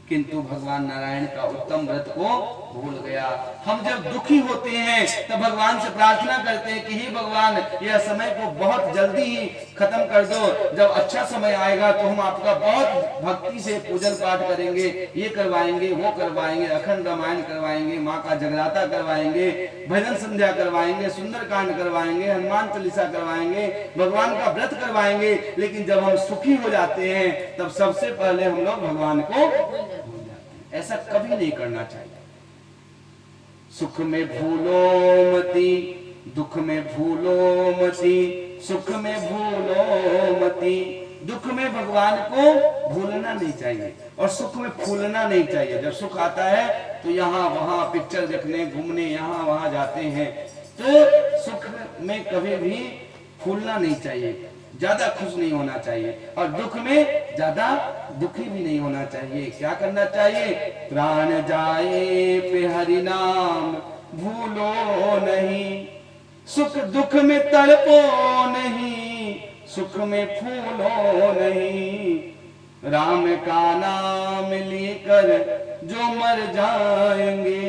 किंतु भगवान नारायण का उत्तम व्रत को भूल गया। हम जब दुखी होते हैं तब भगवान से प्रार्थना करते हैं कि हे भगवान, यह समय को बहुत जल्दी ही खत्म कर दो, जब अच्छा समय आएगा तो हम आपका बहुत भक्ति से पूजन पाठ करेंगे, ये करवाएंगे, वो करवाएंगे, अखंड रामायण करवाएंगे, माँ का जगराता करवाएंगे, भजन संध्या करवाएंगे, सुंदरकांड करवाएंगे, हनुमान चालीसा करवाएंगे, भगवान का व्रत करवाएंगे। लेकिन जब हम सुखी हो जाते हैं तब सबसे पहले हम लोग भगवान को, ऐसा कभी नहीं करना चाहिए। सुख में भूलो मती, दुख में भूलो मती, सुख में भूलो मती। दुख में भगवान को भूलना नहीं चाहिए और सुख में फूलना नहीं चाहिए। जब सुख आता है तो यहाँ वहां पिक्चर देखने, घूमने, यहाँ वहां जाते हैं, तो सुख में कभी भी फूलना नहीं चाहिए, ज्यादा खुश नहीं होना चाहिए, और दुख में ज्यादा दुखी भी नहीं होना चाहिए। क्या करना चाहिए? प्राण जाए पे हरि नाम भूलो नहीं, सुख दुख में तड़पो नहीं, सुख में फूलो नहीं। राम का नाम लेकर जो मर जाएंगे,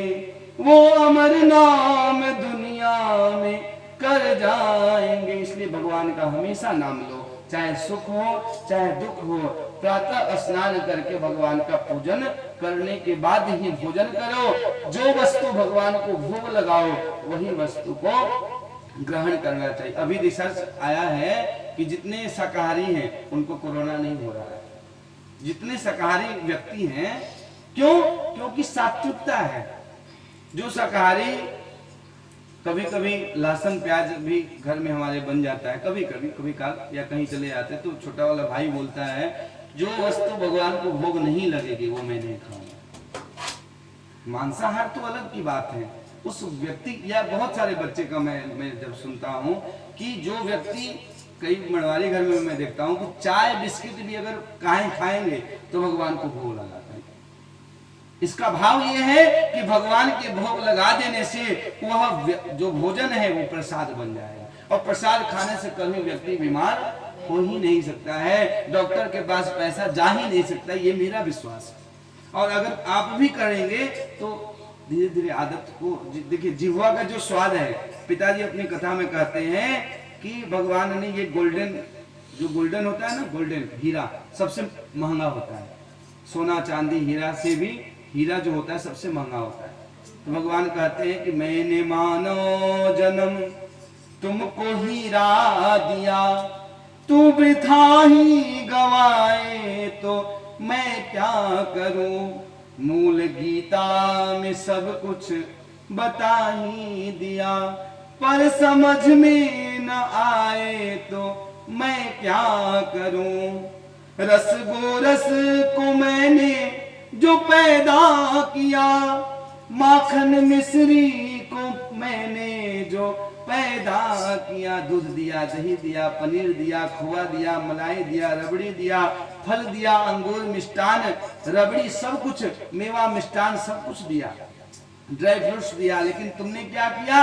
वो अमर नाम दुनिया में कर जाएंगे। इसलिए भगवान का हमेशा नाम लो, चाहे सुख हो चाहे दुख हो। प्रातः स्नान करके भगवान का पूजन करने के बाद ही भोजन करो। जो वस्तु भगवान को भोग लगाओ वही वस्तु को ग्रहण करना चाहिए। अभी रिसर्च आया है कि जितने शाकाहारी हैं उनको कोरोना नहीं हो रहा है, जितने शाकाहारी व्यक्ति हैं। क्यों? क्योंकि सात्विकता है। जो शाकाहारी, कभी कभी लहसुन प्याज भी घर में हमारे बन जाता है, कभी काल या कहीं चले जाते तो छोटा वाला भाई बोलता है, जो वस्तु भगवान को भोग नहीं लगेगी वो मैं नहीं खाऊंगा। मांसाहार तो अलग की बात है। उस व्यक्ति, या बहुत सारे बच्चे का मैं जब सुनता हूँ कि जो व्यक्ति, कई मड़वारी घर में मैं देखता हूँ कि चाय बिस्किट भी अगर खाएंगे तो भगवान को भोग लगाता है। इसका भाव यह है कि भगवान के भोग लगा देने से वह जो भोजन है वो प्रसाद बन जाएगा, और प्रसाद खाने से कभी व्यक्ति बीमार हो ही नहीं सकता है, डॉक्टर के पास पैसा जा ही नहीं सकता। ये मेरा विश्वास है। और अगर आप भी करेंगे तो धीरे धीरे आदत को, देखिए जिह्वा का जो स्वाद है, पिताजी अपनी कथा में कहते हैं कि भगवान ने ये गोल्डन होता है ना, गोल्डन हीरा सबसे महंगा होता है। सोना चांदी हीरा से भी हीरा जो होता है सबसे महंगा होता है। तो भगवान कहते हैं कि मैंने मानव जन्म तुमको हीरा दिया, तू वृथा ही गवाए तो मैं क्या करूं। मूल गीता में सब कुछ बता ही दिया, पर समझ में न आए तो मैं क्या करूं। रस गोरस को मैंने जो पैदा किया, माखन मिश्री को मैंने जो पैदा किया। दूध दिया, दही दिया, पनीर दिया, खोआ दिया, मलाई दिया, रबड़ी दिया, फल दिया, अंगूर, मिष्टान, रबड़ी, सब कुछ, मेवा, मिष्टान, सब कुछ दिया, ड्राई फ्रूट्स दिया। लेकिन तुमने क्या किया?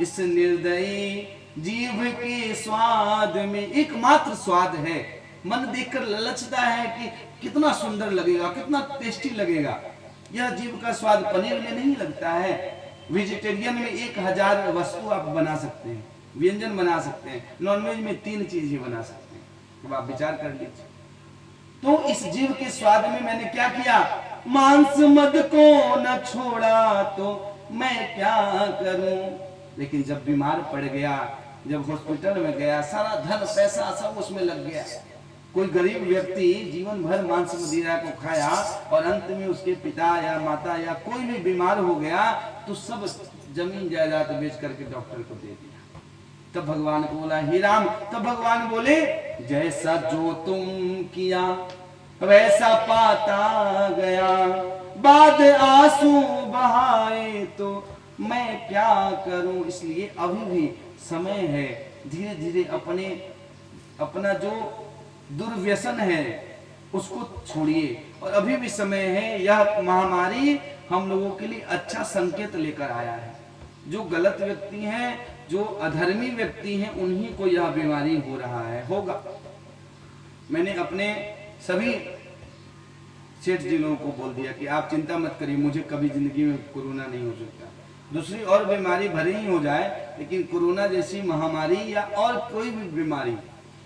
इस निर्दयी जीभ के स्वाद में एकमात्र स्वाद है। मन देखकर ललचता है कि कितना सुंदर लगेगा, कितना टेस्टी लगेगा। यह जीभ का स्वाद पनीर में नहीं लगता है। वेजिटेरियन में 1000 वस्तु आप बना सकते हैं, व्यंजन बना सकते हैं। नॉनवेज में 3 चीज ही बना सकते हैं। अब आप विचार कर लीजिए। तो इस जीव के स्वाद में मैंने क्या किया? मांस मद को न छोड़ा तो मैं क्या करूं। लेकिन जब बीमार पड़ गया, जब हॉस्पिटल में गया, सारा धन पैसा सब उसमें लग गया। कोई गरीब व्यक्ति जीवन भर मांस मदिरा को खाया और अंत में उसके पिता या माता या कोई भी बीमार हो गया तो सब जमीन जायदाद बेच करके डॉक्टर को दे दिया। तब भगवान को बोला, हे राम। तब भगवान बोले, जैसा जो तुम किया वैसा पाता गया, बाद आंसू बहाए तो मैं क्या करूं। इसलिए अभी भी समय है, धीरे धीरे अपना जो दुर्व्यसन है उसको छोड़िए। और अभी भी समय है। यह महामारी हम लोगों के लिए अच्छा संकेत लेकर आया है। जो गलत व्यक्ति हैं, जो अधर्मी व्यक्ति हैं, उन्हीं को यह बीमारी हो रहा है, होगा। मैंने अपने सभी सेठ जी लोगों को बोल दिया कि आप चिंता मत करिए, मुझे कभी जिंदगी में कोरोना नहीं हो सकता। दूसरी और बीमारी भले ही हो जाए, लेकिन कोरोना जैसी महामारी या और कोई भी बीमारी,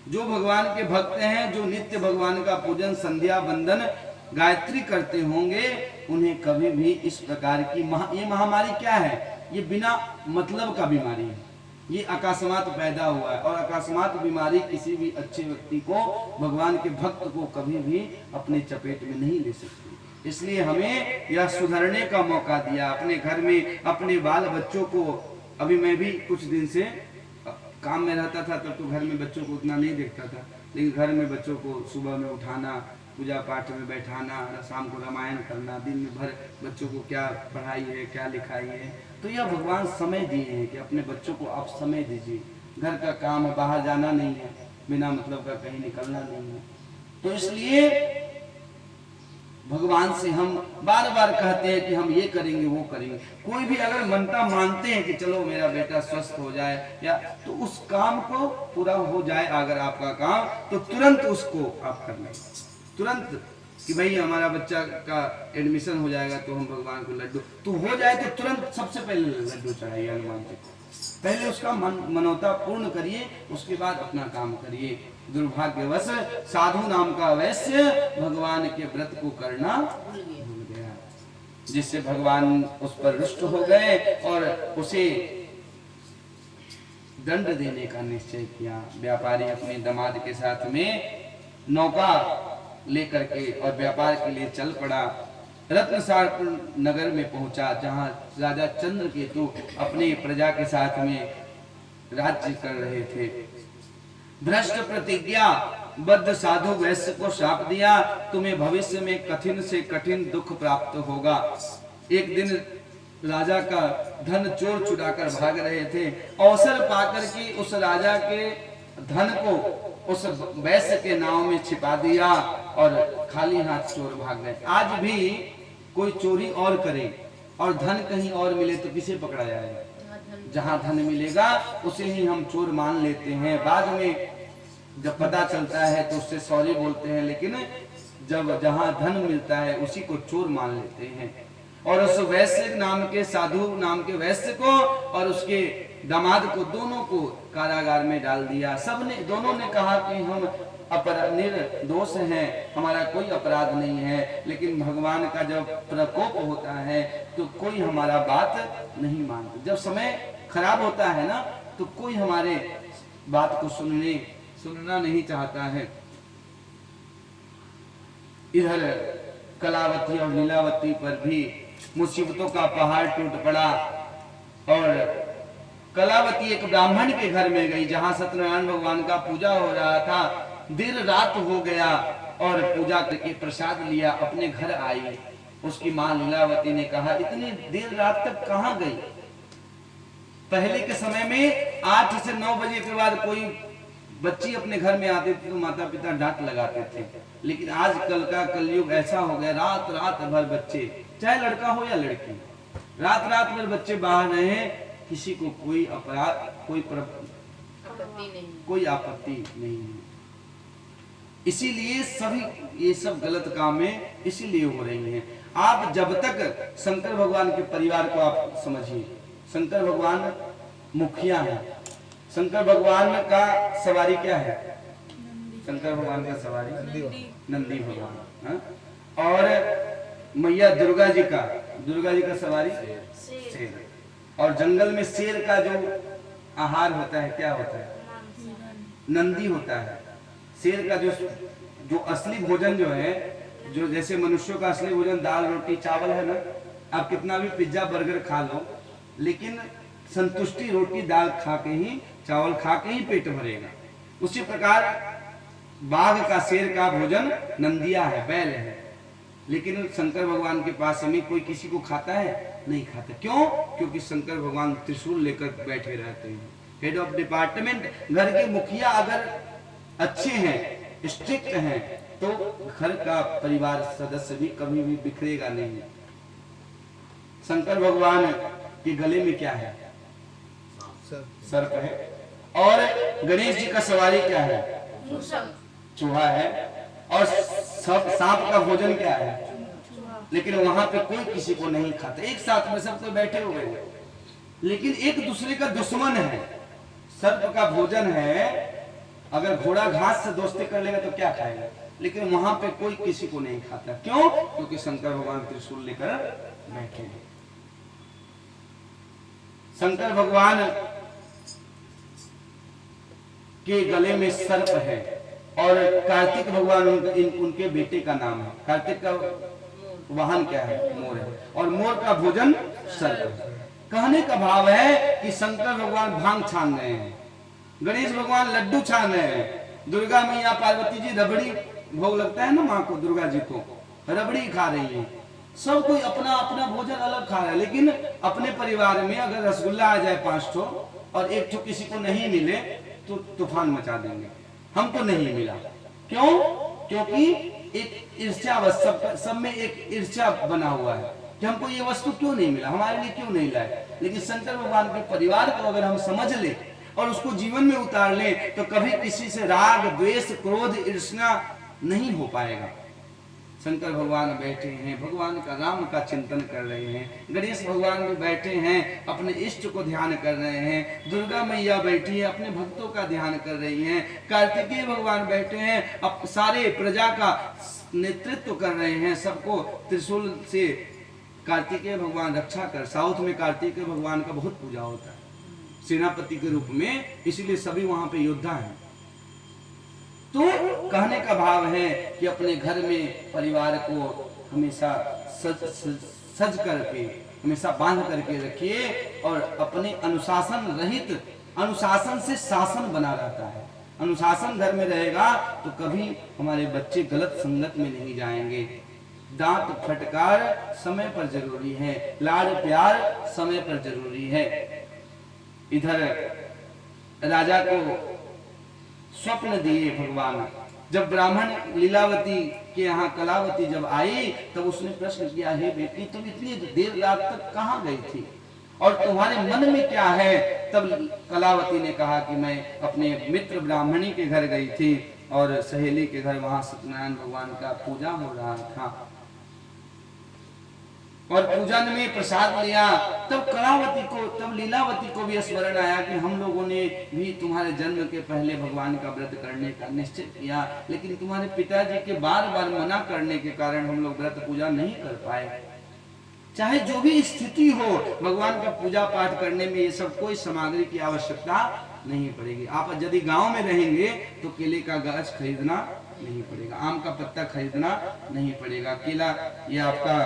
जो भगवान के भक्त हैं, जो नित्य भगवान का पूजन, संध्या बंदन, गायत्री करते होंगे, उन्हें कभी भी इस प्रकार की ये महामारी क्या है? ये बिना मतलब का बीमारी है। ये अकस्मात पैदा हुआ है। और अकस्मात बीमारी किसी भी अच्छे व्यक्ति को, भगवान के भक्त को कभी भी अपने चपेट में नहीं ले सकती। इसलिए हमें यह सुधरने का मौका दिया। अपने घर में अपने बाल बच्चों को, अभी मैं भी कुछ दिन से काम में रहता था, तब तो घर में बच्चों को उतना नहीं देखता था, लेकिन घर में बच्चों को सुबह में उठाना, पूजा पाठ में बैठाना, शाम को रामायण करना, दिन में भर बच्चों को क्या पढ़ाई है, क्या लिखाई है। तो यह भगवान समय दिए हैं कि अपने बच्चों को आप समय दीजिए। घर का काम है, बाहर जाना नहीं है, बिना मतलब का कहीं निकलना नहीं है। तो इसलिए भगवान से हम बार बार कहते हैं कि हम ये करेंगे, वो करेंगे। कोई भी अगर मनता मानते हैं कि चलो मेरा बेटा स्वस्थ हो जाए, या तो उस काम को पूरा हो जाए अगर आपका काम, तो तुरंत उसको आप कर लें। तुरंत कि भाई हमारा बच्चा का एडमिशन हो जाएगा तो हम भगवान को लड्डू, तो हो जाए तो तुरंत सबसे पहले लड्डू चढ़ाइए हनुमान जी को। पहले उसका मनोता पूर्ण करिए, उसके बाद अपना काम करिए। दुर्भाग्यवश साधु नाम का वैश्य भगवान के व्रत को करना भूल गया, जिससे भगवान उस पर रुष्ट हो गए और उसे दंड देने का निश्चय किया। व्यापारी अपने दामाद के साथ में नौका लेकर के और व्यापार के लिए चल पड़ा। रत्नसारपुर नगर में पहुंचा, जहां राजा चंद्रकेतु अपने प्रजा के साथ में राज्य कर रहे थे। भ्रष्ट प्रतिज्ञा बद्ध साधु वैश्य को शाप दिया, तुम्हें भविष्य में कठिन से कठिन दुख प्राप्त होगा। एक दिन राजा का धन चोर चुराकर भाग रहे थे। अवसर पाकर के उस राजा के धन को उस वैश्य के नाव में छिपा दिया और खाली हाथ चोर भाग गए। आज भी कोई चोरी और करे और धन कहीं और मिले तो किसे पकड़ा जाएगा? जहां धन मिलेगा उसे ही हम चोर मान लेते हैं। बाद में जब पता चलता है तो उससे सॉरी बोलते हैं, लेकिन जब जहां धन मिलता है उसी को चोर मान लेते हैं। और उस वैश्य नाम के, साधु नाम के वैश्य को और उसके दामाद को, दोनों को कारागार में डाल दिया। सबने, दोनों ने कहा कि हम निर्दोष हैं, हमारा कोई अपराध नहीं है। लेकिन भगवान का जब प्रकोप होता है तो कोई हमारा बात नहीं मानता। जब समय खराब होता है ना, तो कोई हमारे बात को सुनना नहीं चाहता है। इधर कलावती और लीलावती पर भी मुसीबतों का पहाड़ टूट पड़ा और कलावती एक ब्राह्मण के घर में गई जहां सत्यनारायण भगवान का पूजा हो रहा था। देर रात हो गया और पूजा करके प्रसाद लिया, अपने घर आई। उसकी मां लीलावती ने कहा, इतनी देर रात तक कहां गई? पहले के समय में 8 से 9 बजे के बाद कोई बच्ची अपने घर में आती थी तो माता पिता डांट लगाते थे, लेकिन आजकल का कलयुग ऐसा हो गया, रात रात भर बच्चे, चाहे लड़का हो या लड़की, रात रात भर बच्चे बाहर रहे, किसी को कोई अपराध, कोई आपत्ति नहीं है। इसीलिए सभी ये सब गलत कामें इसीलिए हो रही हैं। आप जब तक शंकर भगवान के परिवार को आप समझिए, शंकर भगवान मुखिया है। शंकर भगवान का सवारी क्या है? शंकर भगवान का सवारी नंदी भगवान, हाँ? और मैया दुर्गा जी का सवारी शेर। और जंगल में शेर का जो आहार होता है क्या होता है? नंदी होता है। शेर का जो असली भोजन जो है, जो जैसे मनुष्यों का असली भोजन दाल रोटी चावल है ना, आप कितना भी पिज्जा बर्गर खा लो, लेकिन संतुष्टि रोटी दाल खा के ही, चावल खा के ही पेट भरेगा। उसी प्रकार बाघ का, शेर का भोजन नंदिया है, बैल है। लेकिन शंकर भगवान के पास में कोई किसी को खाता है? नहीं खाता। क्यों? क्योंकि शंकर भगवान त्रिशूल लेकर बैठे रहते हैं। हेड ऑफ डिपार्टमेंट, घर के मुखिया अगर अच्छे हैं, स्ट्रिक्ट हैं, तो घर का परिवार सदस्य भी कभी भी बिखरेगा नहीं। शंकर भगवान के गले में क्या है? सर्प है। और गणेश जी का सवारी क्या है? चूहा है। और सांप का भोजन क्या है? लेकिन वहां पे कोई किसी को नहीं खाता, एक साथ में सब तो बैठे हुए हैं, लेकिन एक दूसरे का दुश्मन है। सर्प का भोजन है, अगर घोड़ा घास से दोस्ती कर लेगा तो क्या खाएगा, लेकिन वहां पे कोई किसी को नहीं खाता। क्यों? क्योंकि शंकर भगवान त्रिशूल लेकर बैठे हैं। शंकर भगवान के गले में सर्प है और कार्तिक भगवान उनके बेटे का नाम है। कार्तिक का वाहन क्या है? मोर है। और मोर का भोजन सर्प है। कहने का भाव है कि शंकर भगवान भांग छान रहे हैं, गणेश भगवान लड्डू छान रहे हैं, दुर्गा मैया पार्वती जी रबड़ी, भोग लगता है ना माँ को, दुर्गा जी को रबड़ी खा रही है। सब कोई अपना अपना भोजन अलग खा रहा है, लेकिन अपने परिवार में अगर रसगुल्ला आ जाए 5 ठो और 1 ठो किसी को नहीं मिले तो तूफान मचा देंगे। हमको नहीं मिला, क्यों? क्योंकि एक ईर्ष्या, सब में एक ईर्ष्या बना हुआ है कि हमको ये वस्तु क्यों नहीं मिला, हमारे लिए क्यों नहीं लाए। लेकिन शंकर भगवान के परिवार को अगर हम समझ ले और उसको जीवन में उतार ले तो कभी किसी से राग द्वेष क्रोध ईर्ष्या नहीं हो पाएगा। शंकर भगवान बैठे हैं, भगवान का राम का चिंतन कर रहे हैं, गणेश भगवान भी बैठे हैं, अपने इष्ट को ध्यान कर रहे हैं, दुर्गा मैया बैठी है, अपने भक्तों का ध्यान कर रही हैं, कार्तिकेय भगवान बैठे हैं, अब सारे प्रजा का नेतृत्व कर रहे हैं, सबको त्रिशूल से कार्तिकेय भगवान रक्षा कर। साउथ में कार्तिकेय भगवान का बहुत पूजा होता है सेनापति के रूप में, इसलिए सभी वहां पे योद्धा हैं। तो कहने का भाव है कि अपने घर में परिवार को हमेशा सज करके, हमेशा बांध करके रखिए और अपने अनुशासन रहित, अनुशासन से शासन बना रहता है। अनुशासन घर में रहेगा तो कभी हमारे बच्चे गलत संगत में नहीं जाएंगे। डांट फटकार समय पर जरूरी है, लाड़ प्यार समय पर जरूरी है। इधर राजा को स्वप्न दिए भगवान। जब ब्राह्मण लीलावती के यहाँ कलावती जब आई तब उसने प्रश्न किया, हे बेटी तुम इतनी देर रात तक कहाँ गई थी और तुम्हारे मन में क्या है? तब कलावती ने कहा कि मैं अपने मित्र ब्राह्मणी के घर गई थी और सहेली के घर, वहां सत्यनारायण भगवान का पूजा हो रहा था और पूजन में प्रसाद लिया। तब कलावती को, तब लीलावती को भी स्मरण आया कि हम लोगों ने भी तुम्हारे जन्म के पहले भगवान का व्रत करने का निश्चय किया, लेकिन तुम्हारे पिताजी के बार बार मना करने के कारण हम लोग व्रत पूजा नहीं कर पाए। चाहे जो भी स्थिति हो, भगवान का पूजा पाठ करने में ये सब कोई सामग्री की आवश्यकता नहीं पड़ेगी। आप यदि गांव में रहेंगे तो केले का गाछ खरीदना नहीं पड़ेगा, आम का पत्ता खरीदना नहीं पड़ेगा, केला या आपका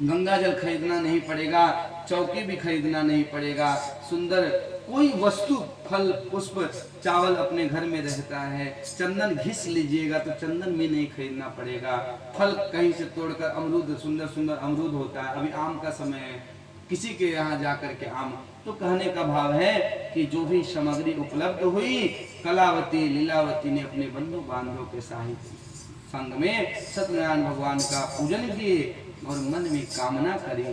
गंगा जल खरीदना नहीं पड़ेगा, चौकी भी खरीदना नहीं पड़ेगा, सुंदर कोई वस्तु फल पुष्प चावल अपने घर में रहता है, चंदन घिस लीजिएगा तो चंदन भी नहीं खरीदना पड़ेगा, फल कहीं से तोड़कर अमरूद सुंदर सुंदर अमरूद होता है, अभी आम का समय है, किसी के यहाँ जाकर के आम। तो कहने का भाव है कि जो भी सामग्री उपलब्ध हुई कलावती लीलावती ने अपने बंधु बांधवों के संग में सत्यनारायण भगवान का पूजन किए और मन में कामना करी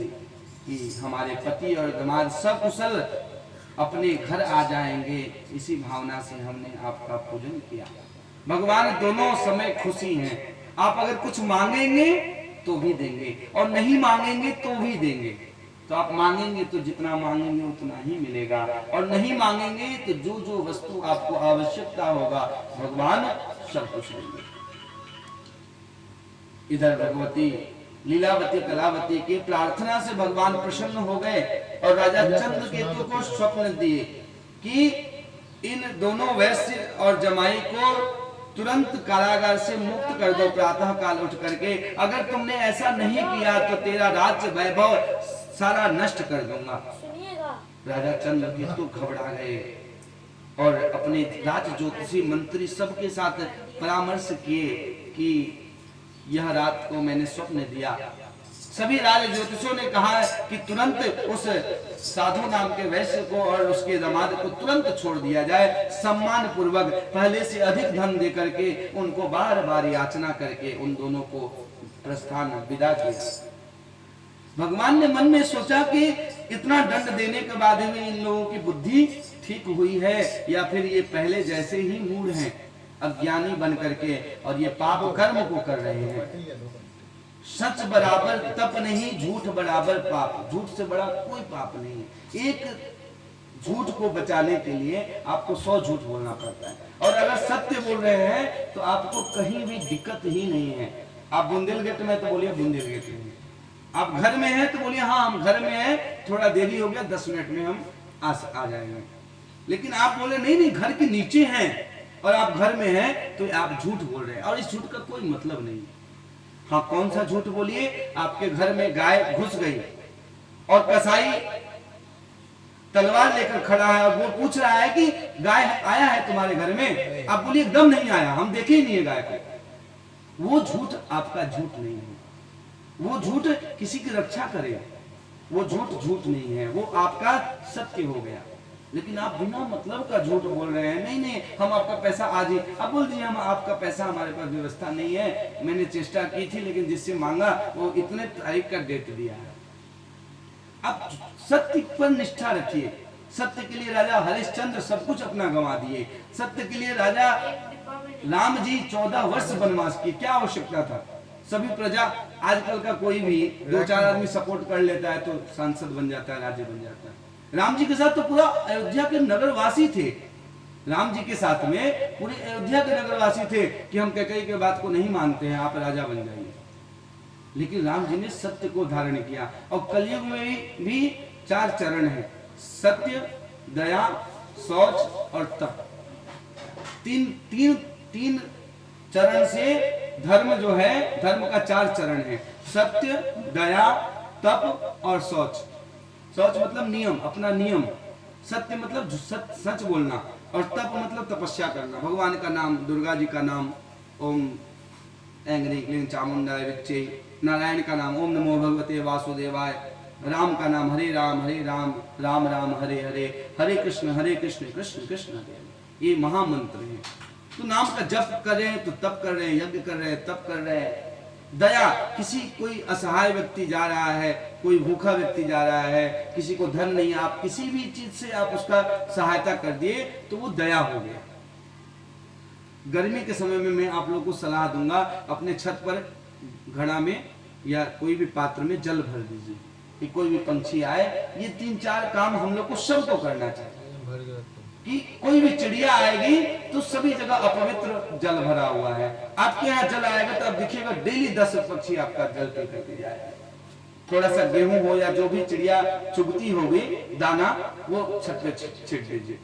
कि हमारे पति और दामाद सब कुशल अपने घर आ जाएंगे। इसी भावना से हमने आपका पूजन किया। भगवान दोनों समय खुशी हैं। आप अगर कुछ मांगेंगे तो भी देंगे और नहीं मांगेंगे तो भी देंगे। तो आप मांगेंगे तो जितना मांगेंगे उतना ही मिलेगा और नहीं मांगेंगे तो जो जो वस्तु आपको आवश्यकता होगा भगवान सब कुछ देंगे। इधर भगवती लीलावती कलावती की प्रार्थना से भगवान प्रसन्न हो गए और राजा चंद्रकेतु को स्वप्न दिए कि इन दोनों वैश्य और जमाई को तुरंत कारागार से मुक्त कर दो प्रातः काल उठ करके। अगर तुमने ऐसा नहीं किया तो तेरा राज्य वैभव सारा नष्ट कर दूंगा। राजा चंद्रकेतु घबरा गए और अपने राज ज्योतिषी मंत्री सबके साथ परामर्श किए कि यह रात को मैंने स्वप्न दिया। सभी राज ज्योतिषों ने कहा कि तुरंत उस साधु नाम के वैश्य को और उसके दामाद को तुरंत छोड़ दिया जाए, सम्मान पूर्वक पहले से अधिक धन दे करके उनको बार बार याचना करके उन दोनों को प्रस्थान विदा किया। भगवान ने मन में सोचा कि इतना दंड देने के बाद में इन लोगों की बुद्धि ठीक हुई है या फिर ये पहले जैसे ही मूढ़ हैं, अज्ञानी बन करके और ये पाप कर्म को कर रहे हैं। सच बराबर तप नहीं, झूठ बराबर पाप। झूठ से बड़ा कोई पाप नहीं है। एक झूठ को बचाने के लिए आपको 100 झूठ बोलना पड़ता है और अगर सत्य बोल रहे हैं तो आपको कहीं भी दिक्कत ही नहीं है। आप बुंदेलगेट में तो बोलिए बुंदेलगेट में, आप घर में हैं तो बोलिए हाँ हम घर में हैं, थोड़ा देरी हो गया 10 मिनट में हम आ जाएंगे। लेकिन आप बोले नहीं घर के नीचे हैं और आप घर में हैं तो आप झूठ बोल रहे हैं और इस झूठ का कोई मतलब नहीं। हाँ कौन सा झूठ बोलिए? आपके घर में गाय घुस गई और कसाई तलवार लेकर खड़ा है और वो पूछ रहा है कि गाय आया है तुम्हारे घर में? आप बोलिए एकदम नहीं आया, हम देखे ही नहीं है गाय को। वो झूठ आपका झूठ नहीं है, वो झूठ किसी की रक्षा करे, वो झूठ नहीं है, वो आपका सत्य हो गया। लेकिन आप बिना मतलब का झूठ बोल रहे हैं। नहीं हम आपका पैसा आज ही, अब बोल दिए हम आपका पैसा हमारे पास व्यवस्था नहीं है, मैंने चेष्टा की थी लेकिन जिससे मांगा वो इतने तारीख का डेट दिया है। अब सत्य पर निष्ठा रखिए। सत्य के लिए राजा हरिश्चंद्र सब कुछ अपना गंवा दिए। सत्य के लिए राजा राम जी 14 वर्ष वनवास किए, क्या आवश्यकता था? सभी प्रजा, आजकल का कोई भी 2-4 आदमी सपोर्ट कर लेता है तो सांसद बन जाता है, राज्य बन जाता है। राम जी के साथ तो पूरा अयोध्या के नगरवासी थे। राम जी के साथ में पूरे अयोध्या के नगरवासी थे कि हम कैकेयी के बात को नहीं मानते हैं, आप राजा बन जाइए। लेकिन राम जी ने सत्य को धारण किया। और कलयुग में भी 4 चरण हैं, सत्य, दया, शौच और तप। तीन चरण से धर्म जो है, धर्म का 4 चरण है, सत्य, दया, तप और शौच। शौच मतलब नियम, अपना नियम। सत्य मतलब सच बोलना और तप मतलब तपस्या करना। भगवान का नाम, दुर्गा जी का नाम ओम ऐंग्री क्लीं चामुंडाय विच्चे, नारायण का नाम ओम नमो भगवते वासुदेवाय, राम का नाम हरे राम राम राम हरे हरे, हरे कृष्ण कृष्ण कृष्ण हरे। ये महामंत्र है। तो नाम का जप कर रहे हैं तो तप कर रहे हैं, यज्ञ कर रहे हैं, तप कर रहे हैं। दया, किसी कोई असहाय व्यक्ति जा रहा है, कोई भूखा व्यक्ति जा रहा है, किसी को धन नहीं, आप किसी भी चीज से आप उसका सहायता कर दिए तो वो दया हो गया। गर्मी के समय में मैं आप लोगों को सलाह दूंगा, अपने छत पर घड़ा में या कोई भी पात्र में जल भर दीजिए कि कोई भी पंछी आए। ये 3-4 काम हम लोग को सबको करना चाहिए कि कोई भी चिड़िया आएगी तो सभी जगह अपवित्र जल भरा हुआ है। आपके यहाँ जल आएगा तो आप देखिएगा डेली 10 पक्षी आपका जल पी करके जाएगा। थोड़ा सा गेहूं हो या जो भी चिड़िया चुगती होगी दाना, वो छत पे छिट दीजिए।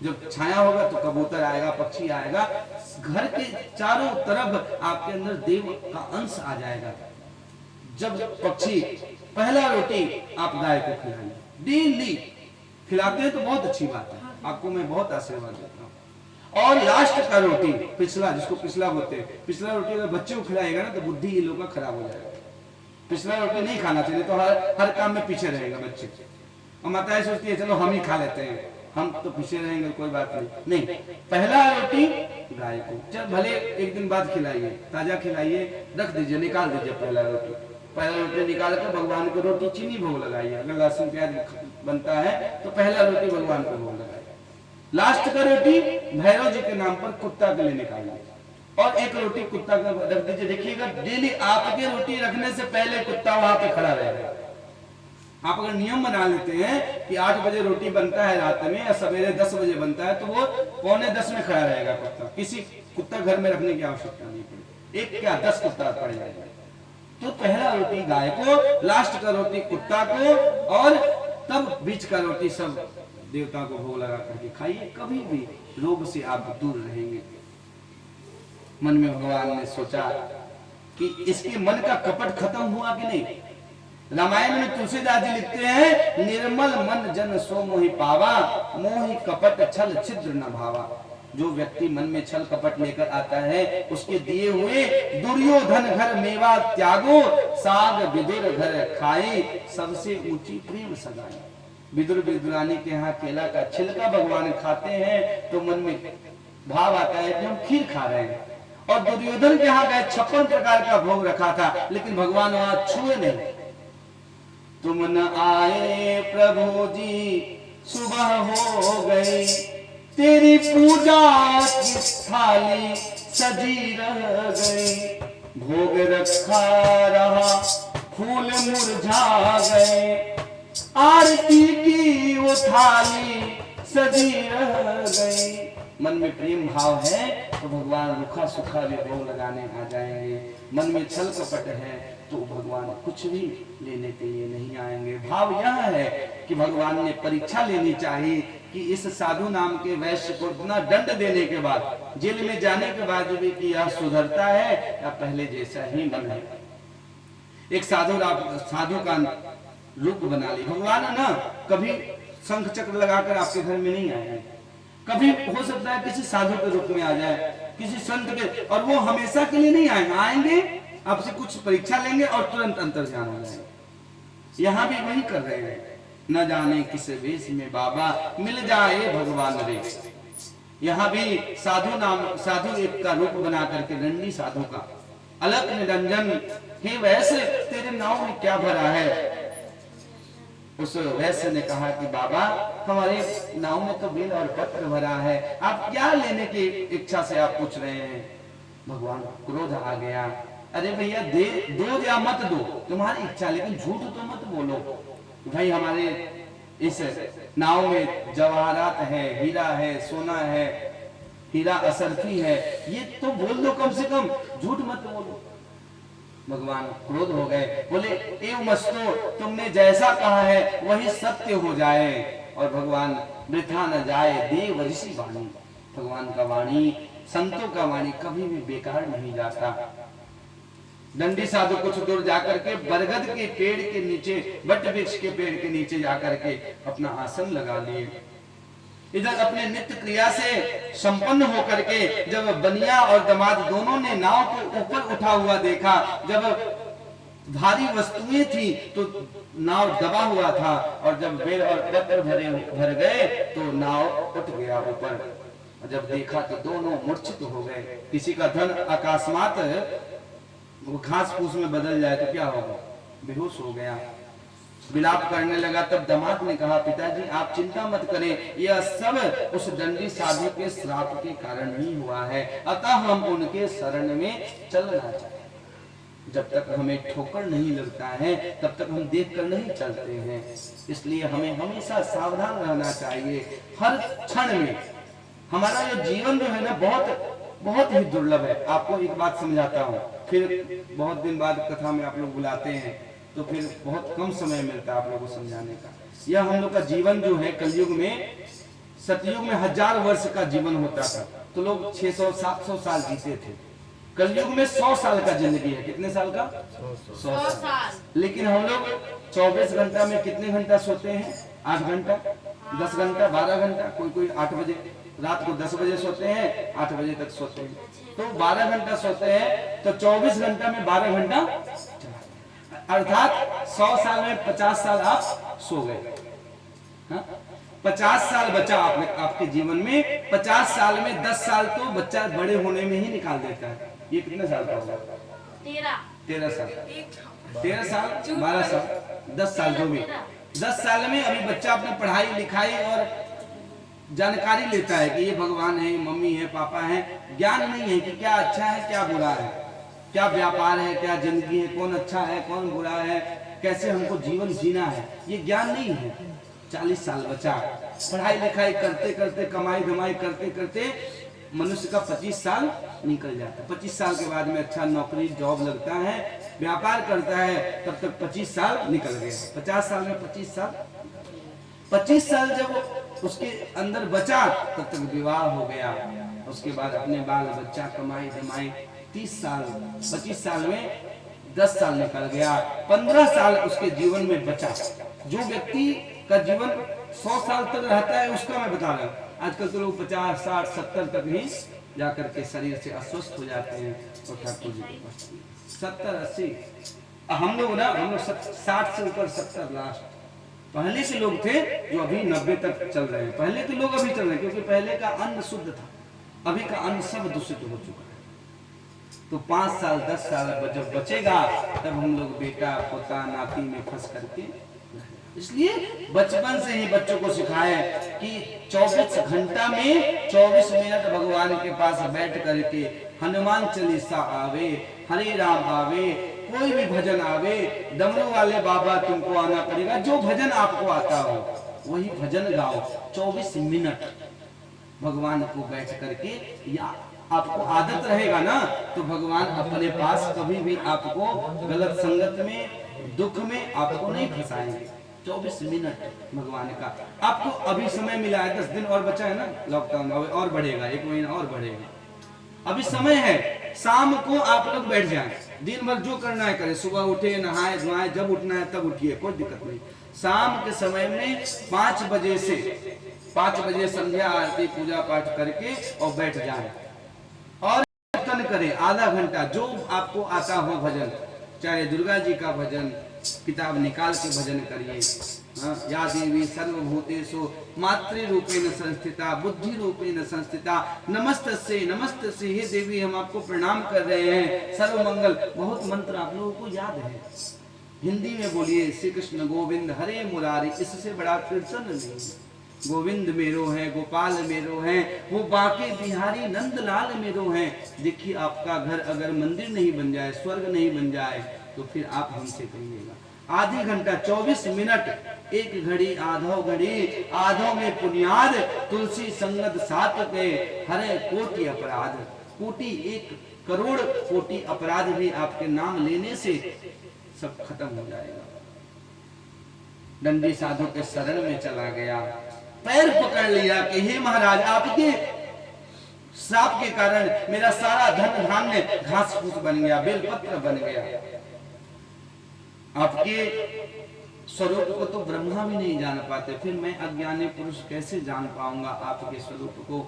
जब छाया होगा तो कबूतर आएगा, पक्षी आएगा, घर के चारों तरफ आपके अंदर देव का अंश आ जाएगा। जब पक्षी पहला रोटी आप गाय को खिलाइए, डेली खिलाते हैं तो बहुत अच्छी बात है, आपको मैं बहुत आशीर्वाद देता हूँ। और लास्ट का रोटी पिछला, जिसको पिछला बोलते हैं, पिछला रोटी अगर बच्चे को खिलाएगा ना तो बुद्धि ये लोग का खराब हो जाएगा। पिछला रोटी नहीं खाना चाहिए, तो हर काम में पीछे रहेगा बच्चे। और माताएं सोचती है चलो हम ही खा लेते हैं, हम तो पीछे रहेंगे कोई बात नहीं। पहला रोटी गाय को जब भले एक दिन बाद खिलाइए, ताजा खिलाइए, रख दीजिए, निकाल दीजिए पहला रोटी निकाल कर भगवान को रोटी चीनी भोग लगाइए। अगर लहसुन प्याज बनता है तो पहला रोटी भगवान को भोग लगाइए। लास्ट का रोटी भैरव जी के नाम पर कुत्ता के लिए निकालिए और एक रोटी कुत्ता का रख दीजिए। देखिएगा डेली आपके रोटी रखने से पहले कुत्ता वहां पे खड़ा रहेगा। आप अगर नियम बना लेते हैं कि 8 बजे रोटी बनता है रात में या सवेरे 10 बजे बनता है, तो वो 9:45 में खड़ा रहेगा कुत्ता। किसी कुत्ता घर में रखने की आवश्यकता नहीं पड़ेगी, एक क्या 10 कुत्ता पड़ जाएगा। तो पहला रोटी गाय को, लास्ट का रोटी कुत्ता को, और तब बीच का रोटी सब देवता को भोग लगा करके खाइए। कभी भी रोग से आप दूर रहेंगे। मन में भगवान ने सोचा कि इसके मन का कपट खत्म हुआ कि नहीं। रामायण में तुलसीदास जी लिखते हैं, निर्मल मन जन सो मोहि पावा, मोहि कपट छल छिद्र न भावा। जो व्यक्ति मन में छल कपट लेकर आता है, उसके दिए हुए दुर्योधन घर मेवा त्यागो, साग विदुर घर खाए, सबसे ऊंची प्रेम सगाई। विदुर विदुरानी के यहाँ केला का छिलका भगवान खाते हैं तो मन में भाव आता है कि हम खीर खा रहे हैं। और दुर्योधन के यहाँ गए 56 प्रकार का भोग रखा था, लेकिन भगवान वहां छुए नहीं। तुम न आए प्रभु जी, सुबह हो गई, तेरी पूजा की थाली सजी रह गई। भोग रखा रहा, फूल मुरझा गए, आरती की वो थाली सजी रह गई। मन में प्रेम भाव है तो भगवान रूखा सूखा भी भोग लगाने आ जाएंगे। मन में छल कपट है तो भगवान कुछ भी लेने के लिए नहीं आएंगे। भाव यह है कि भगवान ने परीक्षा लेनी चाहिए कि इस साधु नाम के वैश्य को इतना दंड देने के बाद, जेल में जाने के बाद भी कि यह सुधरता है या पहले जैसा ही मन है। एक साधु का रूप बना ली भगवान ना, कभी शंख चक्र लगाकर आपके घर में नहीं आए, कभी हो सकता है किसी साधु के रूप में आ जाए, किसी संत के, और वो हमेशा के लिए नहीं आएंगे, आपसे कुछ परीक्षा लेंगे और तुरंत अंतर्ध्यान हो जाएंगे। यहाँ भी वही कर रहे हैं, न जाने किस वेश में बाबा मिल जाए भगवान रे। यहाँ भी साधु एक का रूप बना करके रंडी साधु का, अलग निरंजन, हे वैसे तेरे नाव में क्या भरा है। उस वैश्य ने कहा कि बाबा हमारे नाव में तो बेल और पत्र भरा है, आप क्या लेने की इच्छा से आप पूछ रहे हैं। भगवान क्रोध आ गया, अरे भैया दो या मत दो, तुम्हारी इच्छा, लेकिन झूठ तो मत बोलो। भाई हमारे इस नाव में जवाहरात है, हीरा है, सोना है, हीरा असरफी है, ये तो बोल दो, कम से कम झूठ मत बोलो। भगवान क्रोध हो गए, बोले एव मस्तो, तुमने जैसा कहा है वही सत्य हो जाए। और भगवान वृथा न जाए देव ऋषि वाणी, भगवान का वाणी, संतों का वाणी कभी भी बेकार नहीं जाता। दंडी साधु कुछ दूर जाकर के बरगद के पेड़ के नीचे, बट वृक्ष के पेड़ के नीचे जाकर के अपना आसन लगा लिए। इधर अपने नित्य क्रिया से संपन्न होकर के जब बनिया और दमाद दोनों ने नाव को ऊपर उठा हुआ देखा, जब भारी वस्तुएं थी तो नाव दबा हुआ था, और जब बेल और पत्र भर गए तो नाव उठ गया ऊपर। जब देखा तो दोनों मूर्छित हो गए। किसी का धन अकस्मात घास फूस में बदल जाए तो क्या होगा, बेहोश हो गया, विलाप करने लगा। तब दामाद ने कहा, पिताजी आप चिंता मत करें, यह सब उस दंडी साधु के श्राप के कारण ही हुआ है, अतः हम उनके शरण में चलना चाहिए। जब तक हमें ठोकर नहीं लगता है तब तक हम देख कर नहीं चलते हैं, इसलिए हमें हमेशा सावधान रहना चाहिए। हर क्षण में हमारा ये जीवन जो है ना बहुत ही दुर्लभ है। आपको एक बात समझाता हूँ, फिर बहुत दिन बाद कथा में आप लोग बुलाते हैं तो फिर बहुत कम समय मिलता है आप लोगों को समझाने का। यह हम लोग का जीवन जो है कलयुग में सतयुग में 1000 वर्ष का जीवन होता था, तो लोग 600-700 साल जीते थे। कलयुग में 100 साल का जिंदगी है। कितने साल का? 100 साल। लेकिन हम लोग 24 घंटा में कितने घंटा सोते हैं? 8 घंटा, 10 घंटा, 12 घंटा, कोई 8 बजे रात को 10 बजे सोते हैं, 8 बजे तक सोते हैं, तो 12 घंटा सोते हैं, तो 24 घंटा में 12 घंटा, अर्थात 100 साल में 50 साल आप सो गए। 50 साल बचा आपके जीवन में। 50 साल में 10 साल तो बच्चा बड़े होने में ही निकाल देता है। ये कितने साल का होगा? 13 साल, 13 साल, 12 साल, 10 साल जो भी। 10 साल में अभी बच्चा अपनी पढ़ाई लिखाई और जानकारी लेता है कि ये भगवान है, मम्मी है, पापा है। ज्ञान नहीं है कि क्या अच्छा है, क्या बुरा है, क्या व्यापार है, क्या जिंदगी है, कौन अच्छा है, कौन बुरा है, कैसे हमको जीवन जीना है, ये ज्ञान नहीं है। 40 साल बचा, पढ़ाई लिखाई करते करते, कमाई धमाई करते करते मनुष्य का 25 साल निकल जाता है। 25 साल के बाद में अच्छा नौकरी जॉब लगता है, व्यापार करता है, तब तक 25 साल निकल गया। 50 साल में 25 साल, 25 साल जब उसके अंदर बचा तब तक विवाह हो गया। उसके बाद अपने बाल बच्चा, कमाई धमाई, 30 साल, 25 साल में 10 साल निकल गया। 15 साल उसके जीवन में बचा। जो व्यक्ति का जीवन 100 साल तक रहता है उसका मैं बता रहा हूँ। आजकल तो लोग 50, 60, 70 तक ही जाकर के शरीर से अस्वस्थ हो जाते हैं और ठाकुर जी के पास 70, 80। हम लोग 60 से ऊपर 70 लास्ट। पहले के लोग थे जो अभी 90 तक चल रहे हैं। पहले के लोग अभी चल रहे हैं क्योंकि पहले का अन्न शुद्ध था, अभी का अन्न सब दूषित हो चुका है। तो 5 साल 10 साल जब बचेगा तब हम लोग बेटा पोता नाती में फंस करके। इसलिए बचपन से ही बच्चों को सिखाए कि 24 घंटा में 24 मिनट भगवान के पास बैठ करके हनुमान चालीसा आवे, हरे राम आवे, कोई भी भजन आवे, डमरू वाले बाबा तुमको आना पड़ेगा, जो भजन आपको आता हो वही भजन गाओ। 24 मिनट भगवान को बैठ करके, या आपको आदत रहेगा ना तो भगवान अपने पास कभी भी आपको गलत संगत में, दुख में आपको नहीं फंसाएंगे। 24 मिनट भगवान का आपको अभी समय मिला है। 10 दिन और बचा है ना लॉकडाउन, और बढ़ेगा, 1 महीना और बढ़ेगा। अभी समय है, शाम को आप लोग बैठ जाएं, दिन भर जो करना है करें, सुबह उठे, नहाए धोआए, जब उठना है तब उठिए, कोई दिक्कत नहीं। शाम के समय में 5 बजे संध्या आरती पूजा पाठ करके और बैठ जाएं और कीर्तन करें आधा घंटा, जो आपको आता हो भजन, चाहे दुर्गा जी का भजन, किताब निकाल के भजन करिए। या देवी सर्वभूतेषु मातृरूपेण संस्थिता बुद्धि रूपेण संस्थिता नमस्तस्यै नमस्तस्यै। हे देवी हम आपको प्रणाम कर रहे हैं, सर्वमंगल। बहुत मंत्र आप लोगों को याद है, हिंदी में बोलिए, श्री कृष्ण गोविंद हरे मुरारी, इससे बड़ा कीर्तन नहीं। गोविंद मेरो है, गोपाल मेरो है, वो बाके बिहारी नंदलाल मेरो है। देखिए आपका घर अगर मंदिर नहीं बन जाए, स्वर्ग नहीं बन जाए, तो फिर आप हमसे कहिएगा। आधी घंटा 24 मिनट, 1 घड़ी आधो घड़ी, आधो में पुनियाद, तुलसी संगत साथ के, हरे कोटि अपराध। कोटि 1 करोड़ कोटि अपराध भी आपके नाम लेने से सब खत्म हो जाएगा। दंडी साधु के शरण में चला गया, पैर पकड़ लिया कि हे महाराज आपके श्राप के कारण मेरा सारा धन धान्य घास फूस बन गया, बेलपत्र बन गया। आपके स्वरूप को तो ब्रह्मा भी नहीं जान पाते, फिर मैं अज्ञानी पुरुष कैसे जान पाऊंगा आपके स्वरूप को।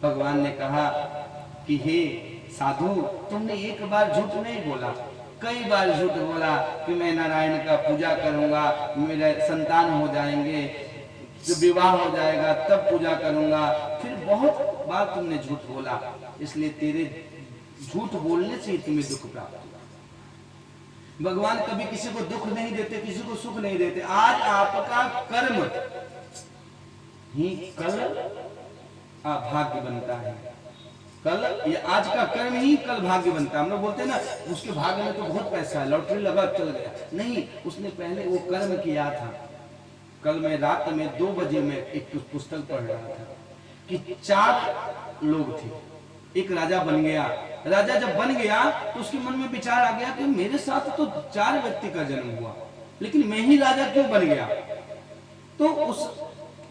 भगवान ने कहा कि हे साधु, तुमने एक बार झूठ नहीं बोला, कई बार झूठ बोला कि मैं नारायण का पूजा करूंगा, मेरे संतान हो जाएंगे, जब विवाह हो जाएगा तब पूजा करूंगा। फिर बहुत बार तुमने झूठ बोला, इसलिए तेरे झूठ बोलने से तुम्हें दुख प्राप्त हुआ। भगवान कभी किसी को दुख नहीं देते, किसी को सुख नहीं देते। आज आपका कर्म ही कल भाग्य बनता है। कल ये आज का कर्म ही कल भाग्य बनता है। हम लोग बोलते हैं ना उसके भाग्य में तो बहुत पैसा है, लॉटरी लगा चल गया। नहीं, उसने पहले वो कर्म किया था। कल मैं रात में 2 बजे में एक पुस्तक पढ़ रहा था कि 4 लोग थे, एक राजा बन गया। राजा जब बन गया तो उसके मन में विचार आ गया कि मेरे साथ तो 4 व्यक्ति का जन्म हुआ, लेकिन मैं ही राजा क्यों बन गया। तो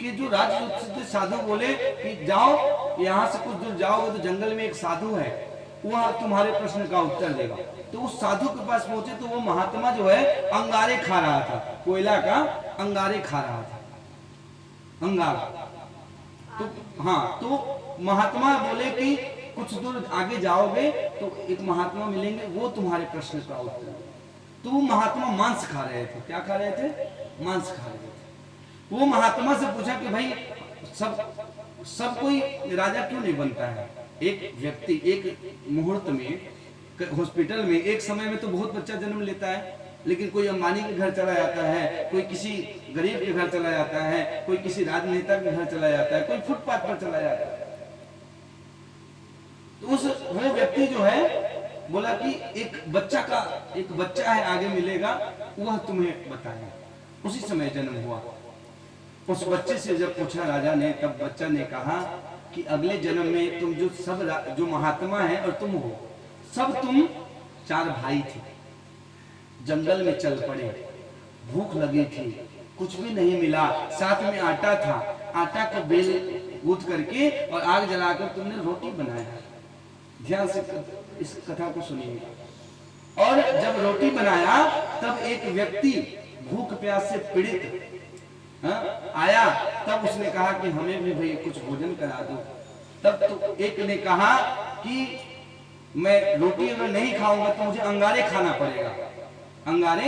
उसके जो राजदूत थे साधु बोले कि जाओ यहाँ से कुछ दूर जाओगे तो जंगल में एक साधु है, वह तुम्हारे प्रश्न का उत्तर देगा। तो उस साधु के पास पहुंचे तो वो महात्मा जो है अंगारे खा रहा था, कोयला का अंगारे खा रहा था, अंगार। तो हाँ, तो महात्मा बोले कि कुछ दूर आगे जाओगे तो एक महात्मा मिलेंगे, वो तुम्हारे प्रश्न का उत्तर। तो वो महात्मा मांस खा रहे थे। क्या खा रहे थे? मांस खा रहे थे। वो महात्मा से पूछा कि भाई सब कोई राजा क्यों नहीं बनता है? एक व्यक्ति एक मुहूर्त में हॉस्पिटल में एक समय में तो बहुत बच्चा जन्म लेता है, लेकिन कोई अंबानी के घर चला जाता है, कोई किसी गरीब के घर चला जाता है, कोई किसी राजनेता के घर चला जाता है, कोई फुटपाथ पर चला जाता है। तो वो व्यक्ति जो है बोला कि एक बच्चा है आगे मिलेगा, वह तुम्हें बताएगा। उसी समय जन्म हुआ। उस बच्चे से जब पूछा राजा ने, तब बच्चा ने कहा कि अगले जन्म में तुम जो महात्मा है और तुम हो, सब तुम 4 भाई थे, जंगल में चल पड़े, भूख लगी थी, कुछ भी नहीं मिला, साथ में आटा था, आटा को बेल गूंथ करके और आग जलाकर तुमने रोटी बनाया। ध्यान से इस कथा को सुनिए। और जब रोटी बनाया तब एक व्यक्ति भूख प्यास से पीड़ित आया, तब उसने कहा कि हमें भी भाई कुछ भोजन करा दो। तब तो एक ने कहा कि मैं रोटी अगर नहीं खाऊंगा तो मुझे अंगारे खाना पड़ेगा। अंगारे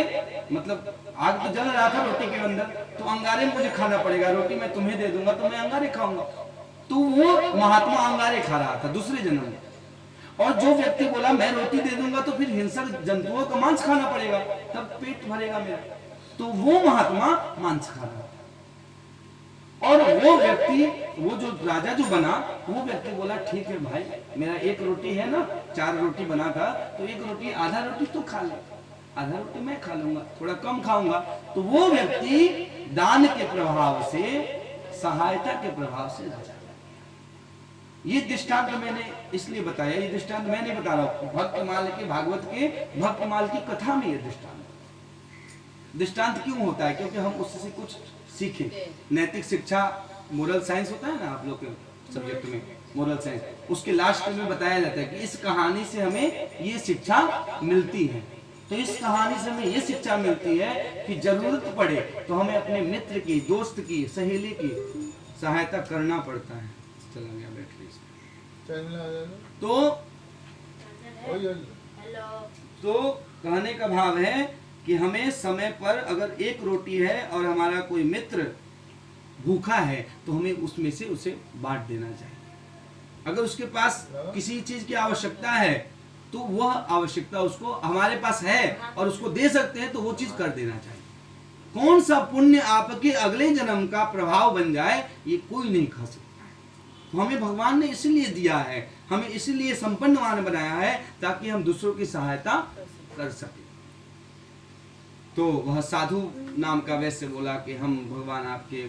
मतलब आग तो जल रहा था रोटी के अंदर, तो अंगारे मुझे खाना पड़ेगा, रोटी मैं तुम्हें दे दूंगा तो मैं अंगारे खाऊंगा। तो वो महात्मा अंगारे खा रहा था दूसरे जन्म में। और जो व्यक्ति बोला मैं रोटी दे दूंगा तो फिर हिंसक जंतुओं का मांस खाना पड़ेगा, तब पेट भरेगा मेरा, तो वो महात्मा मांस खा रहा था। और वो व्यक्ति, वो जो राजा जो बना, वो व्यक्ति बोला ठीक है भाई, मेरा एक रोटी है ना, 4 रोटी बना था, तो एक रोटी, आधा रोटी तो खा ले, आधा रोटी मैं खा लूंगा, थोड़ा कम खाऊंगा। तो वो व्यक्ति दान के प्रभाव से, सहायता के प्रभाव से राजा। ये दृष्टांत मैंने इसलिए बताया, ये दृष्टांत मैं नहीं बता रहा हूं, भक्तमाल के, भागवत के भक्तमाल की कथा में ये दृष्टांत क्यों होता है? क्योंकि हम उससे कुछ सीखें। नैतिक शिक्षा, मोरल साइंस होता है ना आप लोग के सब्जेक्ट में, मोरल साइंस, उसके लास्ट में बताया जाता है कि इस कहानी से हमें ये शिक्षा मिलती है। तो इस कहानी से हमें ये शिक्षा मिलती है कि जरूरत पड़े तो हमें अपने मित्र की, दोस्त की, सहेली की सहायता करना पड़ता है। चला गया बैटरी। तो कहने का भाव है कि हमें समय पर अगर एक रोटी है और हमारा कोई मित्र भूखा है तो हमें उसमें से उसे बांट देना चाहिए। अगर उसके पास किसी चीज की आवश्यकता है तो वह आवश्यकता उसको हमारे पास है और उसको दे सकते हैं तो वो चीज कर देना चाहिए। कौन सा पुण्य आपके अगले जन्म का प्रभाव बन जाए ये कोई नहीं खा सकता। तो हमें भगवान ने इसलिए दिया है, हमें इसलिए संपन्नवान बनाया है ताकि हम दूसरों की सहायता कर सके। तो वह साधु नाम का वैश्य बोला कि हम भगवान आपके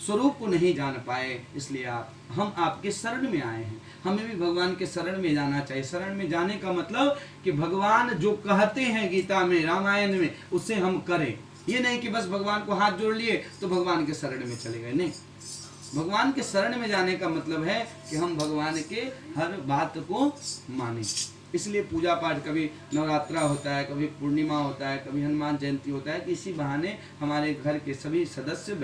स्वरूप को नहीं जान पाए, इसलिए हम आपके शरण में आए हैं। हमें भी भगवान के शरण में जाना चाहिए। शरण में जाने का मतलब कि भगवान जो कहते हैं गीता में, रामायण में, उससे हम करें। ये नहीं कि बस भगवान को हाथ जोड़ लिए तो भगवान के शरण में चले गए, नहीं। भगवान के शरण में जाने का मतलब है कि हम भगवान के हर बात को माने। इसलिए पूजा पाठ, कभी नवरात्रा होता है, कभी पूर्णिमा होता है, कभी हनुमान जयंती होता है, कि इसी बहाने हमारे घर के सभी सदस्य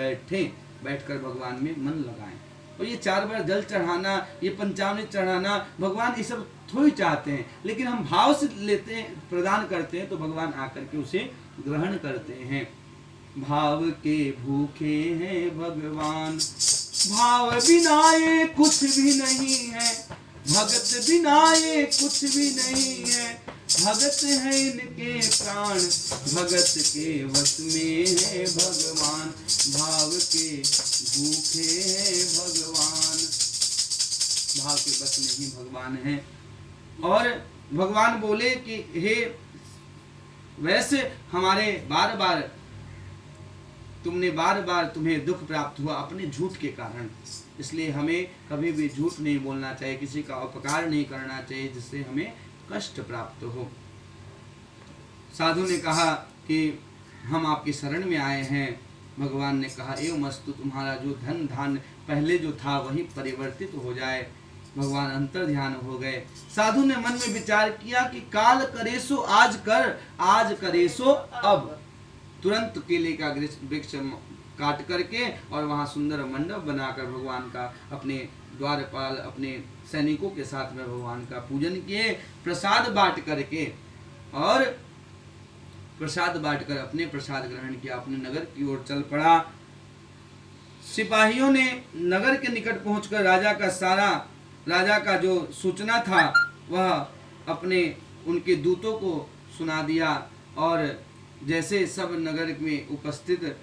बैठकर भगवान में मन लगाएं। और ये 4 बार जल चढ़ाना, ये पंचामृत चढ़ाना, भगवान ये सब थोड़ी चाहते हैं, लेकिन हम भाव से लेते हैं, प्रदान करते हैं तो भगवान आकर के उसे ग्रहण करते हैं। भाव के भूखे हैं भगवान, भाव बिना ये कुछ भी नहीं है, भगत बिना ये कुछ भी नहीं है, भगत है इनके प्राण, भगत के वश में है भगवान, भाव के भूखे हैं भगवान, भाव के वश में ही भगवान है। और भगवान बोले कि हे वैसे हमारे बार बार तुम्हें दुख प्राप्त हुआ अपने झूठ के कारण, इसलिए हमें कभी भी झूठ नहीं बोलना चाहिए, किसी का उपकार नहीं करना चाहिए जिससे हमें कष्ट प्राप्त हो। साधु ने कहा कि हम आपकी शरण में आए हैं, भगवान ने कहा एवं अस्तु, तुम्हारा जो धन धान पहले जो था वही परिवर्तित हो जाए। भगवान अंतर ध्यान हो गए। साधु ने मन में विचार किया कि काल करेसो आज कर, आज करेसो अब। तुरंत केले का वृक्ष काट करके और वहां सुंदर मंडप बनाकर भगवान का अपने द्वारपाल अपने सैनिकों के साथ में भगवान का पूजन किए। प्रसाद बांट करके और प्रसाद बांटकर अपने प्रसाद ग्रहण किया, अपने नगर की ओर चल पड़ा। सिपाहियों ने नगर के निकट पहुंचकर राजा का जो सूचना था वह अपने उनके दूतों को सुना दिया। और जैसे सब नगर में उपस्थित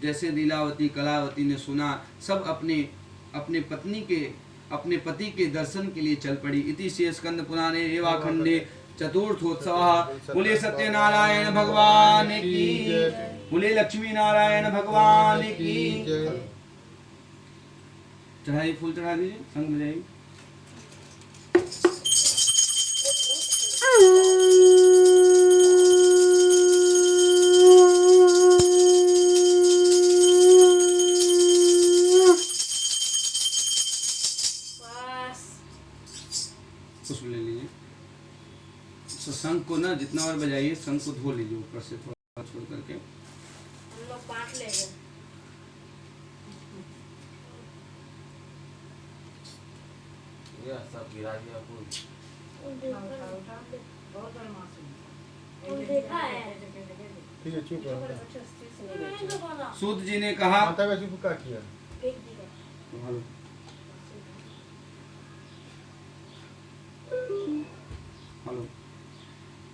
जैसे लीलावती कलावती ने सुना, सब अपने पति के दर्शन के लिए चल पड़ी। इति श्री स्कंद पुराणे रेवाखंडे चतुर्थोत्सव। बोले सत्यनारायण भगवान की, बोले लक्ष्मी नारायण भगवान की। चढ़ाइए, फूल चढ़ा दीजिए, संग बजाइए। पुष्प ले लीजिए। तो शंख को ना जितना बार बजाइए, शंख को धो लीजिए ऊपर से थोड़ा छोड़ करके। हम लोग बांट लेंगे। ये सब गिरा दिया फूल। देखा है। ठीक है, चुप रहो। सूत जी ने कहा, माता का चुप का किया। फेंक दिया। हेलो।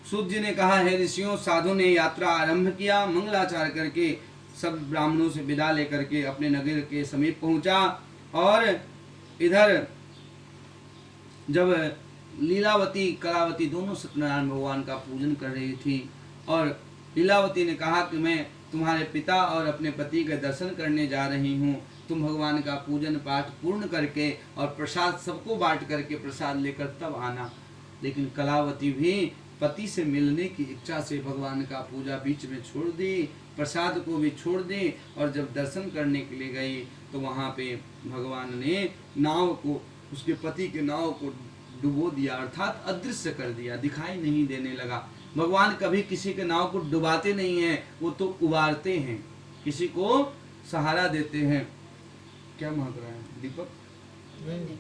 सूत जी ने कहा, हे ऋषियों, साधु ने यात्रा आरंभ किया। मंगलाचार करके सब ब्राह्मणों से विदा लेकर के अपने नगर के समीप पहुंचा। और इधर जब लीलावती कलावती दोनों सत्यनारायण भगवान का पूजन कर रही थी, और लीलावती ने कहा कि मैं तुम्हारे पिता और अपने पति के दर्शन करने जा रही हूँ, तुम भगवान का पूजन पाठ पूर्ण करके और प्रसाद सबको बांट करके प्रसाद लेकर तब आना। लेकिन कलावती भी पति से मिलने की इच्छा से भगवान का पूजा बीच में छोड़ दी, प्रसाद को भी छोड़ दी, और जब दर्शन करने के लिए गई तो वहाँ पे भगवान ने नाव को, उसके पति के नाव को डुबो दिया, अर्थात अदृश्य कर दिया, दिखाई नहीं देने लगा। भगवान कभी किसी के नाव को डुबाते नहीं हैं, वो तो उबारते हैं, किसी को सहारा देते हैं। क्या महक रहा है दीपक? नहीं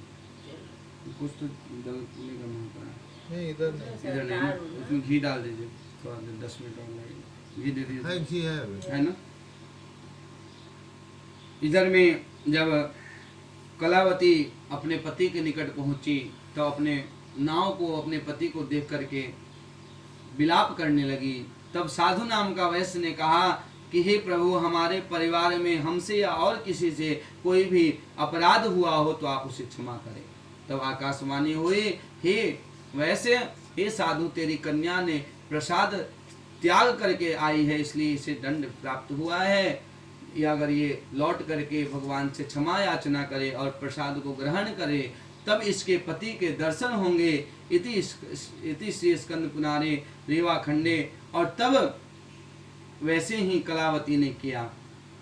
कुछ तो डलने का महक रहा है। नहीं, इधर नहीं। इधर नहीं, उसमें घी डाल दीजिए, थोड़ा देर 10 मिनट और लगेगा, घी दे है, दीजिए, घी है अभी। है ना। इधर में जब कलावती अपने पति के निकट पहुंची तो अपने नाव को, अपने पति को देख करके विलाप करने लगी। तब साधु नाम का वैश्य ने कहा कि हे प्रभु, हमारे परिवार में हमसे या और किसी से कोई भी अपराध हुआ हो तो आप उसे क्षमा करें। तब आकाशवाणी हुई, हे वैश्य, हे साधु, तेरी कन्या ने प्रसाद त्याग करके आई है, इसलिए इसे दंड प्राप्त हुआ है। या अगर ये लौट करके भगवान से क्षमा याचना करे और प्रसाद को ग्रहण करे तब इसके पति के दर्शन होंगे। इति श्री स्कंद पुराणे रेवाखंडे। और तब वैसे ही कलावती ने किया,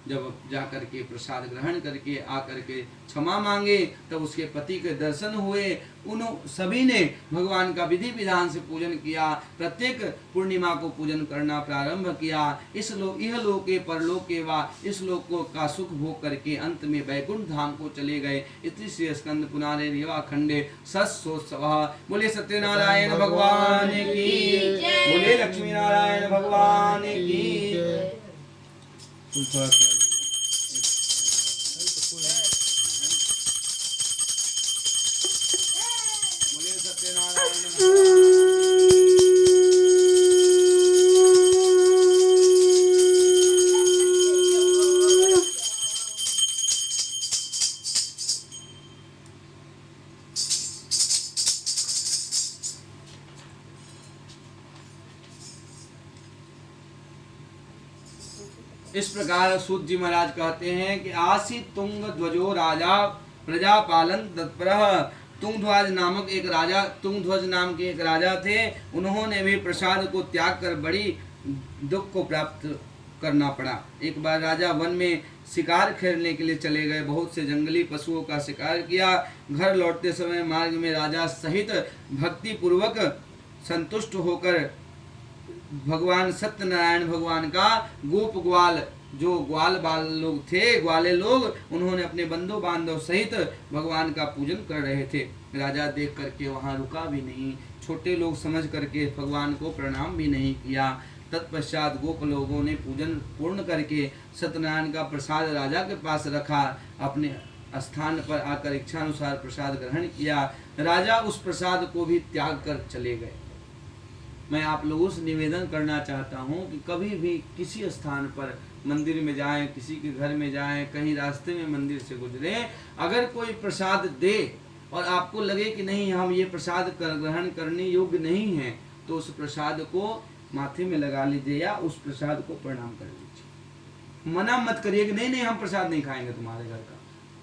जब जाकर के प्रसाद ग्रहण करके आकर के क्षमा मांगे तब उसके पति के दर्शन हुए। उन सभी ने भगवान का विधि विधान से पूजन किया, प्रत्येक पूर्णिमा को पूजन करना प्रारंभ किया। यह लोके परलोके वा, इस लोक को का सुख भोग करके अंत में वैकुंठ धाम को चले गए। इति श्री स्कंद पुराणे रेवाखंडे षष्ठोत्सवः। बोले सत्यनारायण भगवान की, बोले लक्ष्मी नारायण भगवान की। बोले सत्यनारायण। इस प्रकार सूत जी महाराज कहते हैं कि आसी तुंग ध्वजो राजा प्रजा पालन तत्परः। तुंगध्वज नामक एक राजा, तुंगध्वज नाम के एक राजा थे। उन्होंने भी प्रसाद को त्याग कर बड़ी दुख को प्राप्त करना पड़ा। एक बार राजा वन में शिकार खेलने के लिए चले गए, बहुत से जंगली पशुओं का शिकार किया। घर लौटते समय मार्ग में राजा सहित भक्ति पूर्वक संतुष्ट होकर भगवान सत्यनारायण भगवान का गोप ग्वाल, जो ग्वाल बाल लोग थे, ग्वाले लोग, उन्होंने अपने बंधु बांधव सहित भगवान का पूजन कर रहे थे। राजा देख करके वहां रुका भी नहीं, छोटे लोग समझ करके भगवान को प्रणाम भी नहीं किया। तत्पश्चात गोप लोगों ने पूजन पूर्ण करके सत्यनारायण का प्रसाद राजा के पास रखा, अपने स्थान पर आकर इच्छानुसार प्रसाद ग्रहण किया। राजा उस प्रसाद को भी त्याग कर चले गए। मैं आप लोगों से निवेदन करना चाहता हूँ कि कभी भी किसी स्थान पर मंदिर में जाएं, किसी के घर में जाएं, कहीं रास्ते में मंदिर से गुजरे, अगर कोई प्रसाद दे और आपको लगे कि नहीं हम ये प्रसाद ग्रहण करने योग्य नहीं है, तो उस प्रसाद को माथे में लगा लीजिए या उस प्रसाद को प्रणाम कर लीजिए। मना मत करिए कि नहीं नहीं हम प्रसाद नहीं खाएंगे तुम्हारे घर का,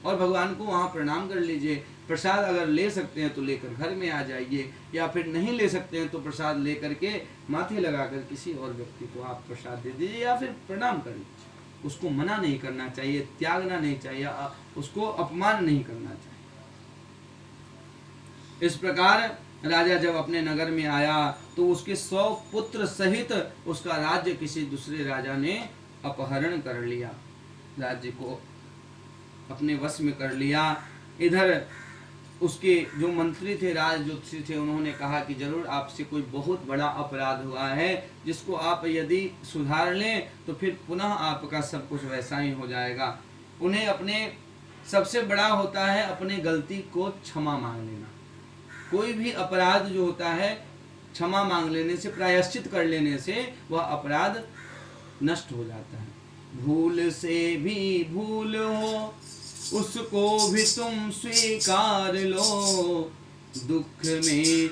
और भगवान को वहाँ प्रणाम कर लीजिए। प्रसाद अगर ले सकते हैं तो लेकर घर में आ जाइए, या फिर नहीं ले सकते हैं तो प्रसाद ले करके माथे लगाकर किसी और व्यक्ति को आप प्रसाद दे दीजिए या फिर प्रणाम कर लीजिए। उसको मना नहीं करना चाहिए, त्यागना नहीं चाहिए, उसको अपमान नहीं करना चाहिए। इस प्रकार राजा जब अपने नगर में आया तो उसके 100 पुत्र सहित उसका राज्य किसी दूसरे राजा ने अपहरण कर लिया, राज्य को अपने वश में कर लिया। इधर उसके जो मंत्री थे, राजज्योतिषी थे, उन्होंने कहा कि जरूर आपसे कोई बहुत बड़ा अपराध हुआ है, जिसको आप यदि सुधार लें तो फिर पुनः आपका सब कुछ वैसा ही हो जाएगा। उन्हें अपने सबसे बड़ा होता है अपने गलती को क्षमा मांग लेना। कोई भी अपराध जो होता है क्षमा मांग लेने से, प्रायश्चित कर लेने से वह अपराध नष्ट हो जाता है। भूल से भी भूल हो उसको भी तुम स्वीकार लो, दुख में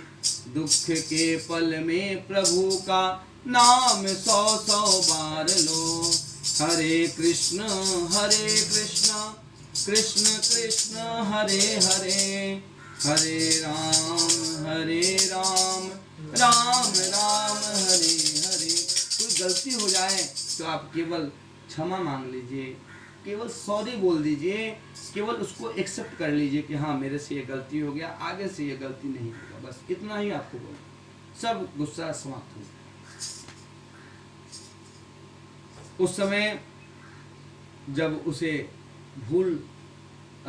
दुख के पल में प्रभु का नाम 100 बार लो। हरे कृष्ण कृष्ण कृष्ण हरे हरे, हरे राम राम राम हरे हरे। कोई गलती हो जाए तो आप केवल क्षमा मांग लीजिए, केवल सॉरी बोल दीजिए, केवल उसको एक्सेप्ट कर लीजिए कि हाँ मेरे से ये गलती हो गया, आगे से ये गलती नहीं होगा, बस इतना ही आपको बोलो, सब गुस्सा समाप्त हो जाए। उस समय जब उसे भूल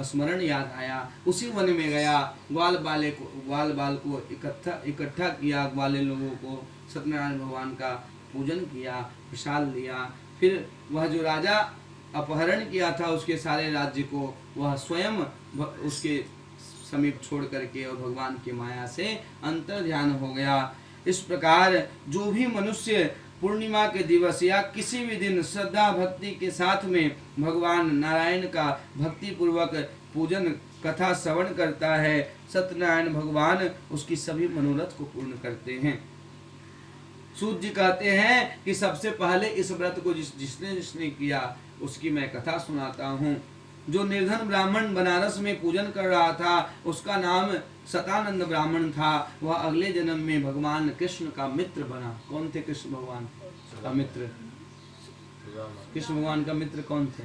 स्मरण याद आया, उसी वन में गया, ग्वाल बाल को इकट्ठा किया, ग्वाले लोगों को सत्यनारायण भगवान का पूजन किया, प्रसाद लिया। फिर वह जो राजा अपहरण किया था उसके सारे राज्य को वह स्वयं उसके समीप छोड़ करके और भगवान की माया से अंतर ध्यान हो गया। इस प्रकार जो भी मनुष्य पूर्णिमा के दिवस या किसी भी दिन श्रद्धा भक्ति के साथ में भगवान नारायण का भक्ति पूर्वक पूजन कथा श्रवण करता है, सत्यनारायण भगवान उसकी सभी मनोरथ को पूर्ण करते हैं। सूत जी कहते हैं कि सबसे पहले इस व्रत को जिसने किया उसकी मैं कथा सुनाता हूँ। जो निर्धन ब्राह्मण बनारस में पूजन कर रहा था उसका नाम सतानंद ब्राह्मण था। वह अगले जन्म में भगवान कृष्ण का मित्र बना। कौन थे कृष्ण भगवान का मित्र? कृष्ण भगवान का मित्र कौन थे?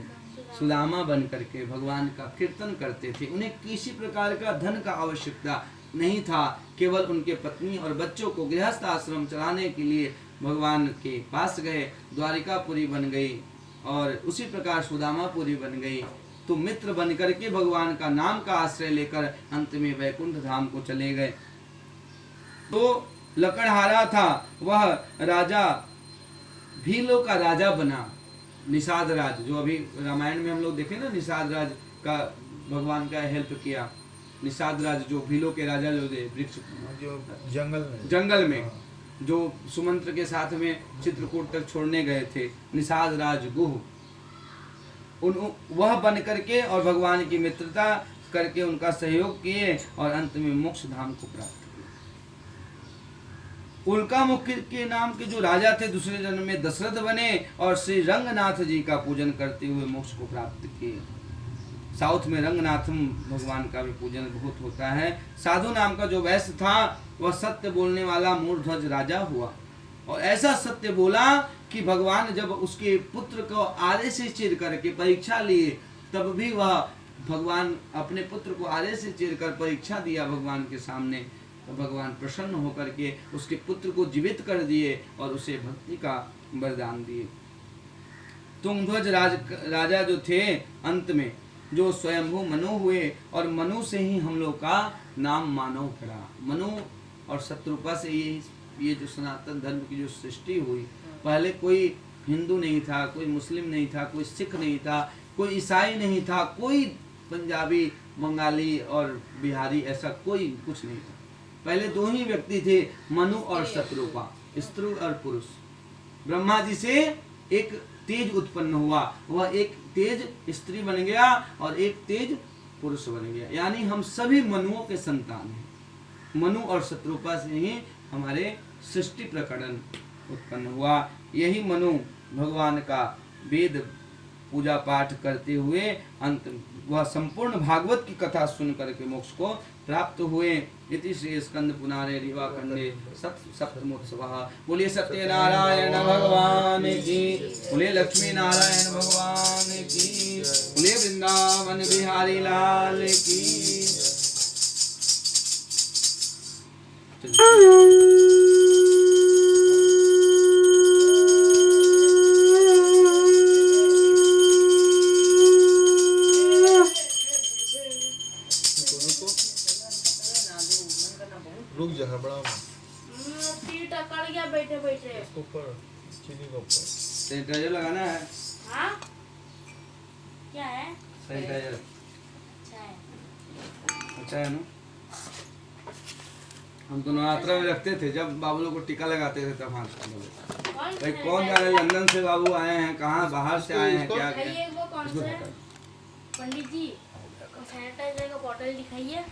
सुदामा बन करके भगवान का कीर्तन करते थे। उन्हें किसी प्रकार का धन का आवश्यकता नहीं था, केवल उनके पत्नी और बच्चों को गृहस्थ आश्रम चलाने के लिए भगवान के पास गए। द्वारिकापुरी बन गई और उसी प्रकार सुदामापुरी बन गई। तो मित्र बन करके भगवान का नाम का आश्रय लेकर अंत में वैकुंठ धाम को चले गए। तो लकड़हारा था वह राजा भीलों का राजा बना, निषाद राज। जो अभी रामायण में हम लोग देखे ना, निषाद राज का भगवान का हेल्प किया। निषाद राज जो भीलों के राजा जो थे, वृक्ष जो जंगल में जो सुमंत्र के साथ में चित्रकूट तक छोड़ने गए थे, निषाद राज गुह, वह बन करके और भगवान की मित्रता करके उनका सहयोग किए और अंत में मोक्ष धाम को प्राप्त किए। उल्कामुख के नाम के जो राजा थे दूसरे जन्म में दशरथ बने और श्री रंगनाथ जी का पूजन करते हुए मोक्ष को प्राप्त किए। साउथ में रंगनाथम भगवान का भी पूजन बहुत होता है। साधु नाम का जो वैश्य था वह सत्य बोलने वाला मूर्ध्वज राजा हुआ। और ऐसा सत्य बोला कि भगवान जब उसके पुत्र को आरे से चीर करके परीक्षा लिए, तब भी वह भगवान अपने पुत्र को आरे से चीर कर परीक्षा दिया भगवान के सामने, तो भगवान प्रसन्न होकर के उसके पुत्र को जीवित कर दिए और उसे भक्ति का वरदान दिए। तुंगध्वज राजा जो थे अंत में, जो स्वयंभू मनु हुए, और मनु से ही हम लोग का नाम मानव पड़ा। मनु और शत्रुपा से ये जो सनातन धर्म की जो सृष्टि हुई, पहले कोई हिंदू नहीं था, कोई मुस्लिम नहीं था, कोई सिख नहीं था, कोई ईसाई नहीं था, कोई पंजाबी बंगाली और बिहारी, ऐसा कोई कुछ नहीं था। पहले दो ही व्यक्ति थे, मनु और शत्रुपा, स्त्री और पुरुष। ब्रह्मा जी से एक तेज उत्पन्न हुआ, वह एक तेज स्त्री बन गया और एक तेज पुरुष बन गया, यानी हम सभी मनुओं के संतान हैं। मनु और शत्रुपा से ही हमारे सृष्टि प्रकरण उत्पन्न हुआ। यही मनु भगवान का वेद पूजा पाठ करते हुए अंत वह संपूर्ण भागवत की कथा सुन करके मोक्ष को प्राप्त हुए। इति श्री स्कंद पुराणे रीवा खंडे सप्तमोत्सवः। बोलिए सत्यनारायण भगवान की, बोलिए लक्ष्मी नारायण भगवान की, बोलिए वृंदावन बिहारी लाल की। रुक जा, बड़ा सीट अकड़ गया बैठे बैठे। ऊपर चीनी के ऊपर सैनिटाइजर लगाना है। हाँ क्या है? सैनिटाइजर अच्छा है। अच्छा है ना। हम तो नवरात्रा में रखते थे, जब बाबू लोग को टीका लगाते थे तब हाथ भाई कौन जाने लंदन से बाबू आए हैं, कहाँ बाहर से आए हैं, क्या दिखाइए वो कौन सा है? पंडित जी सैनिटाइजर का बॉटल दिखाइए।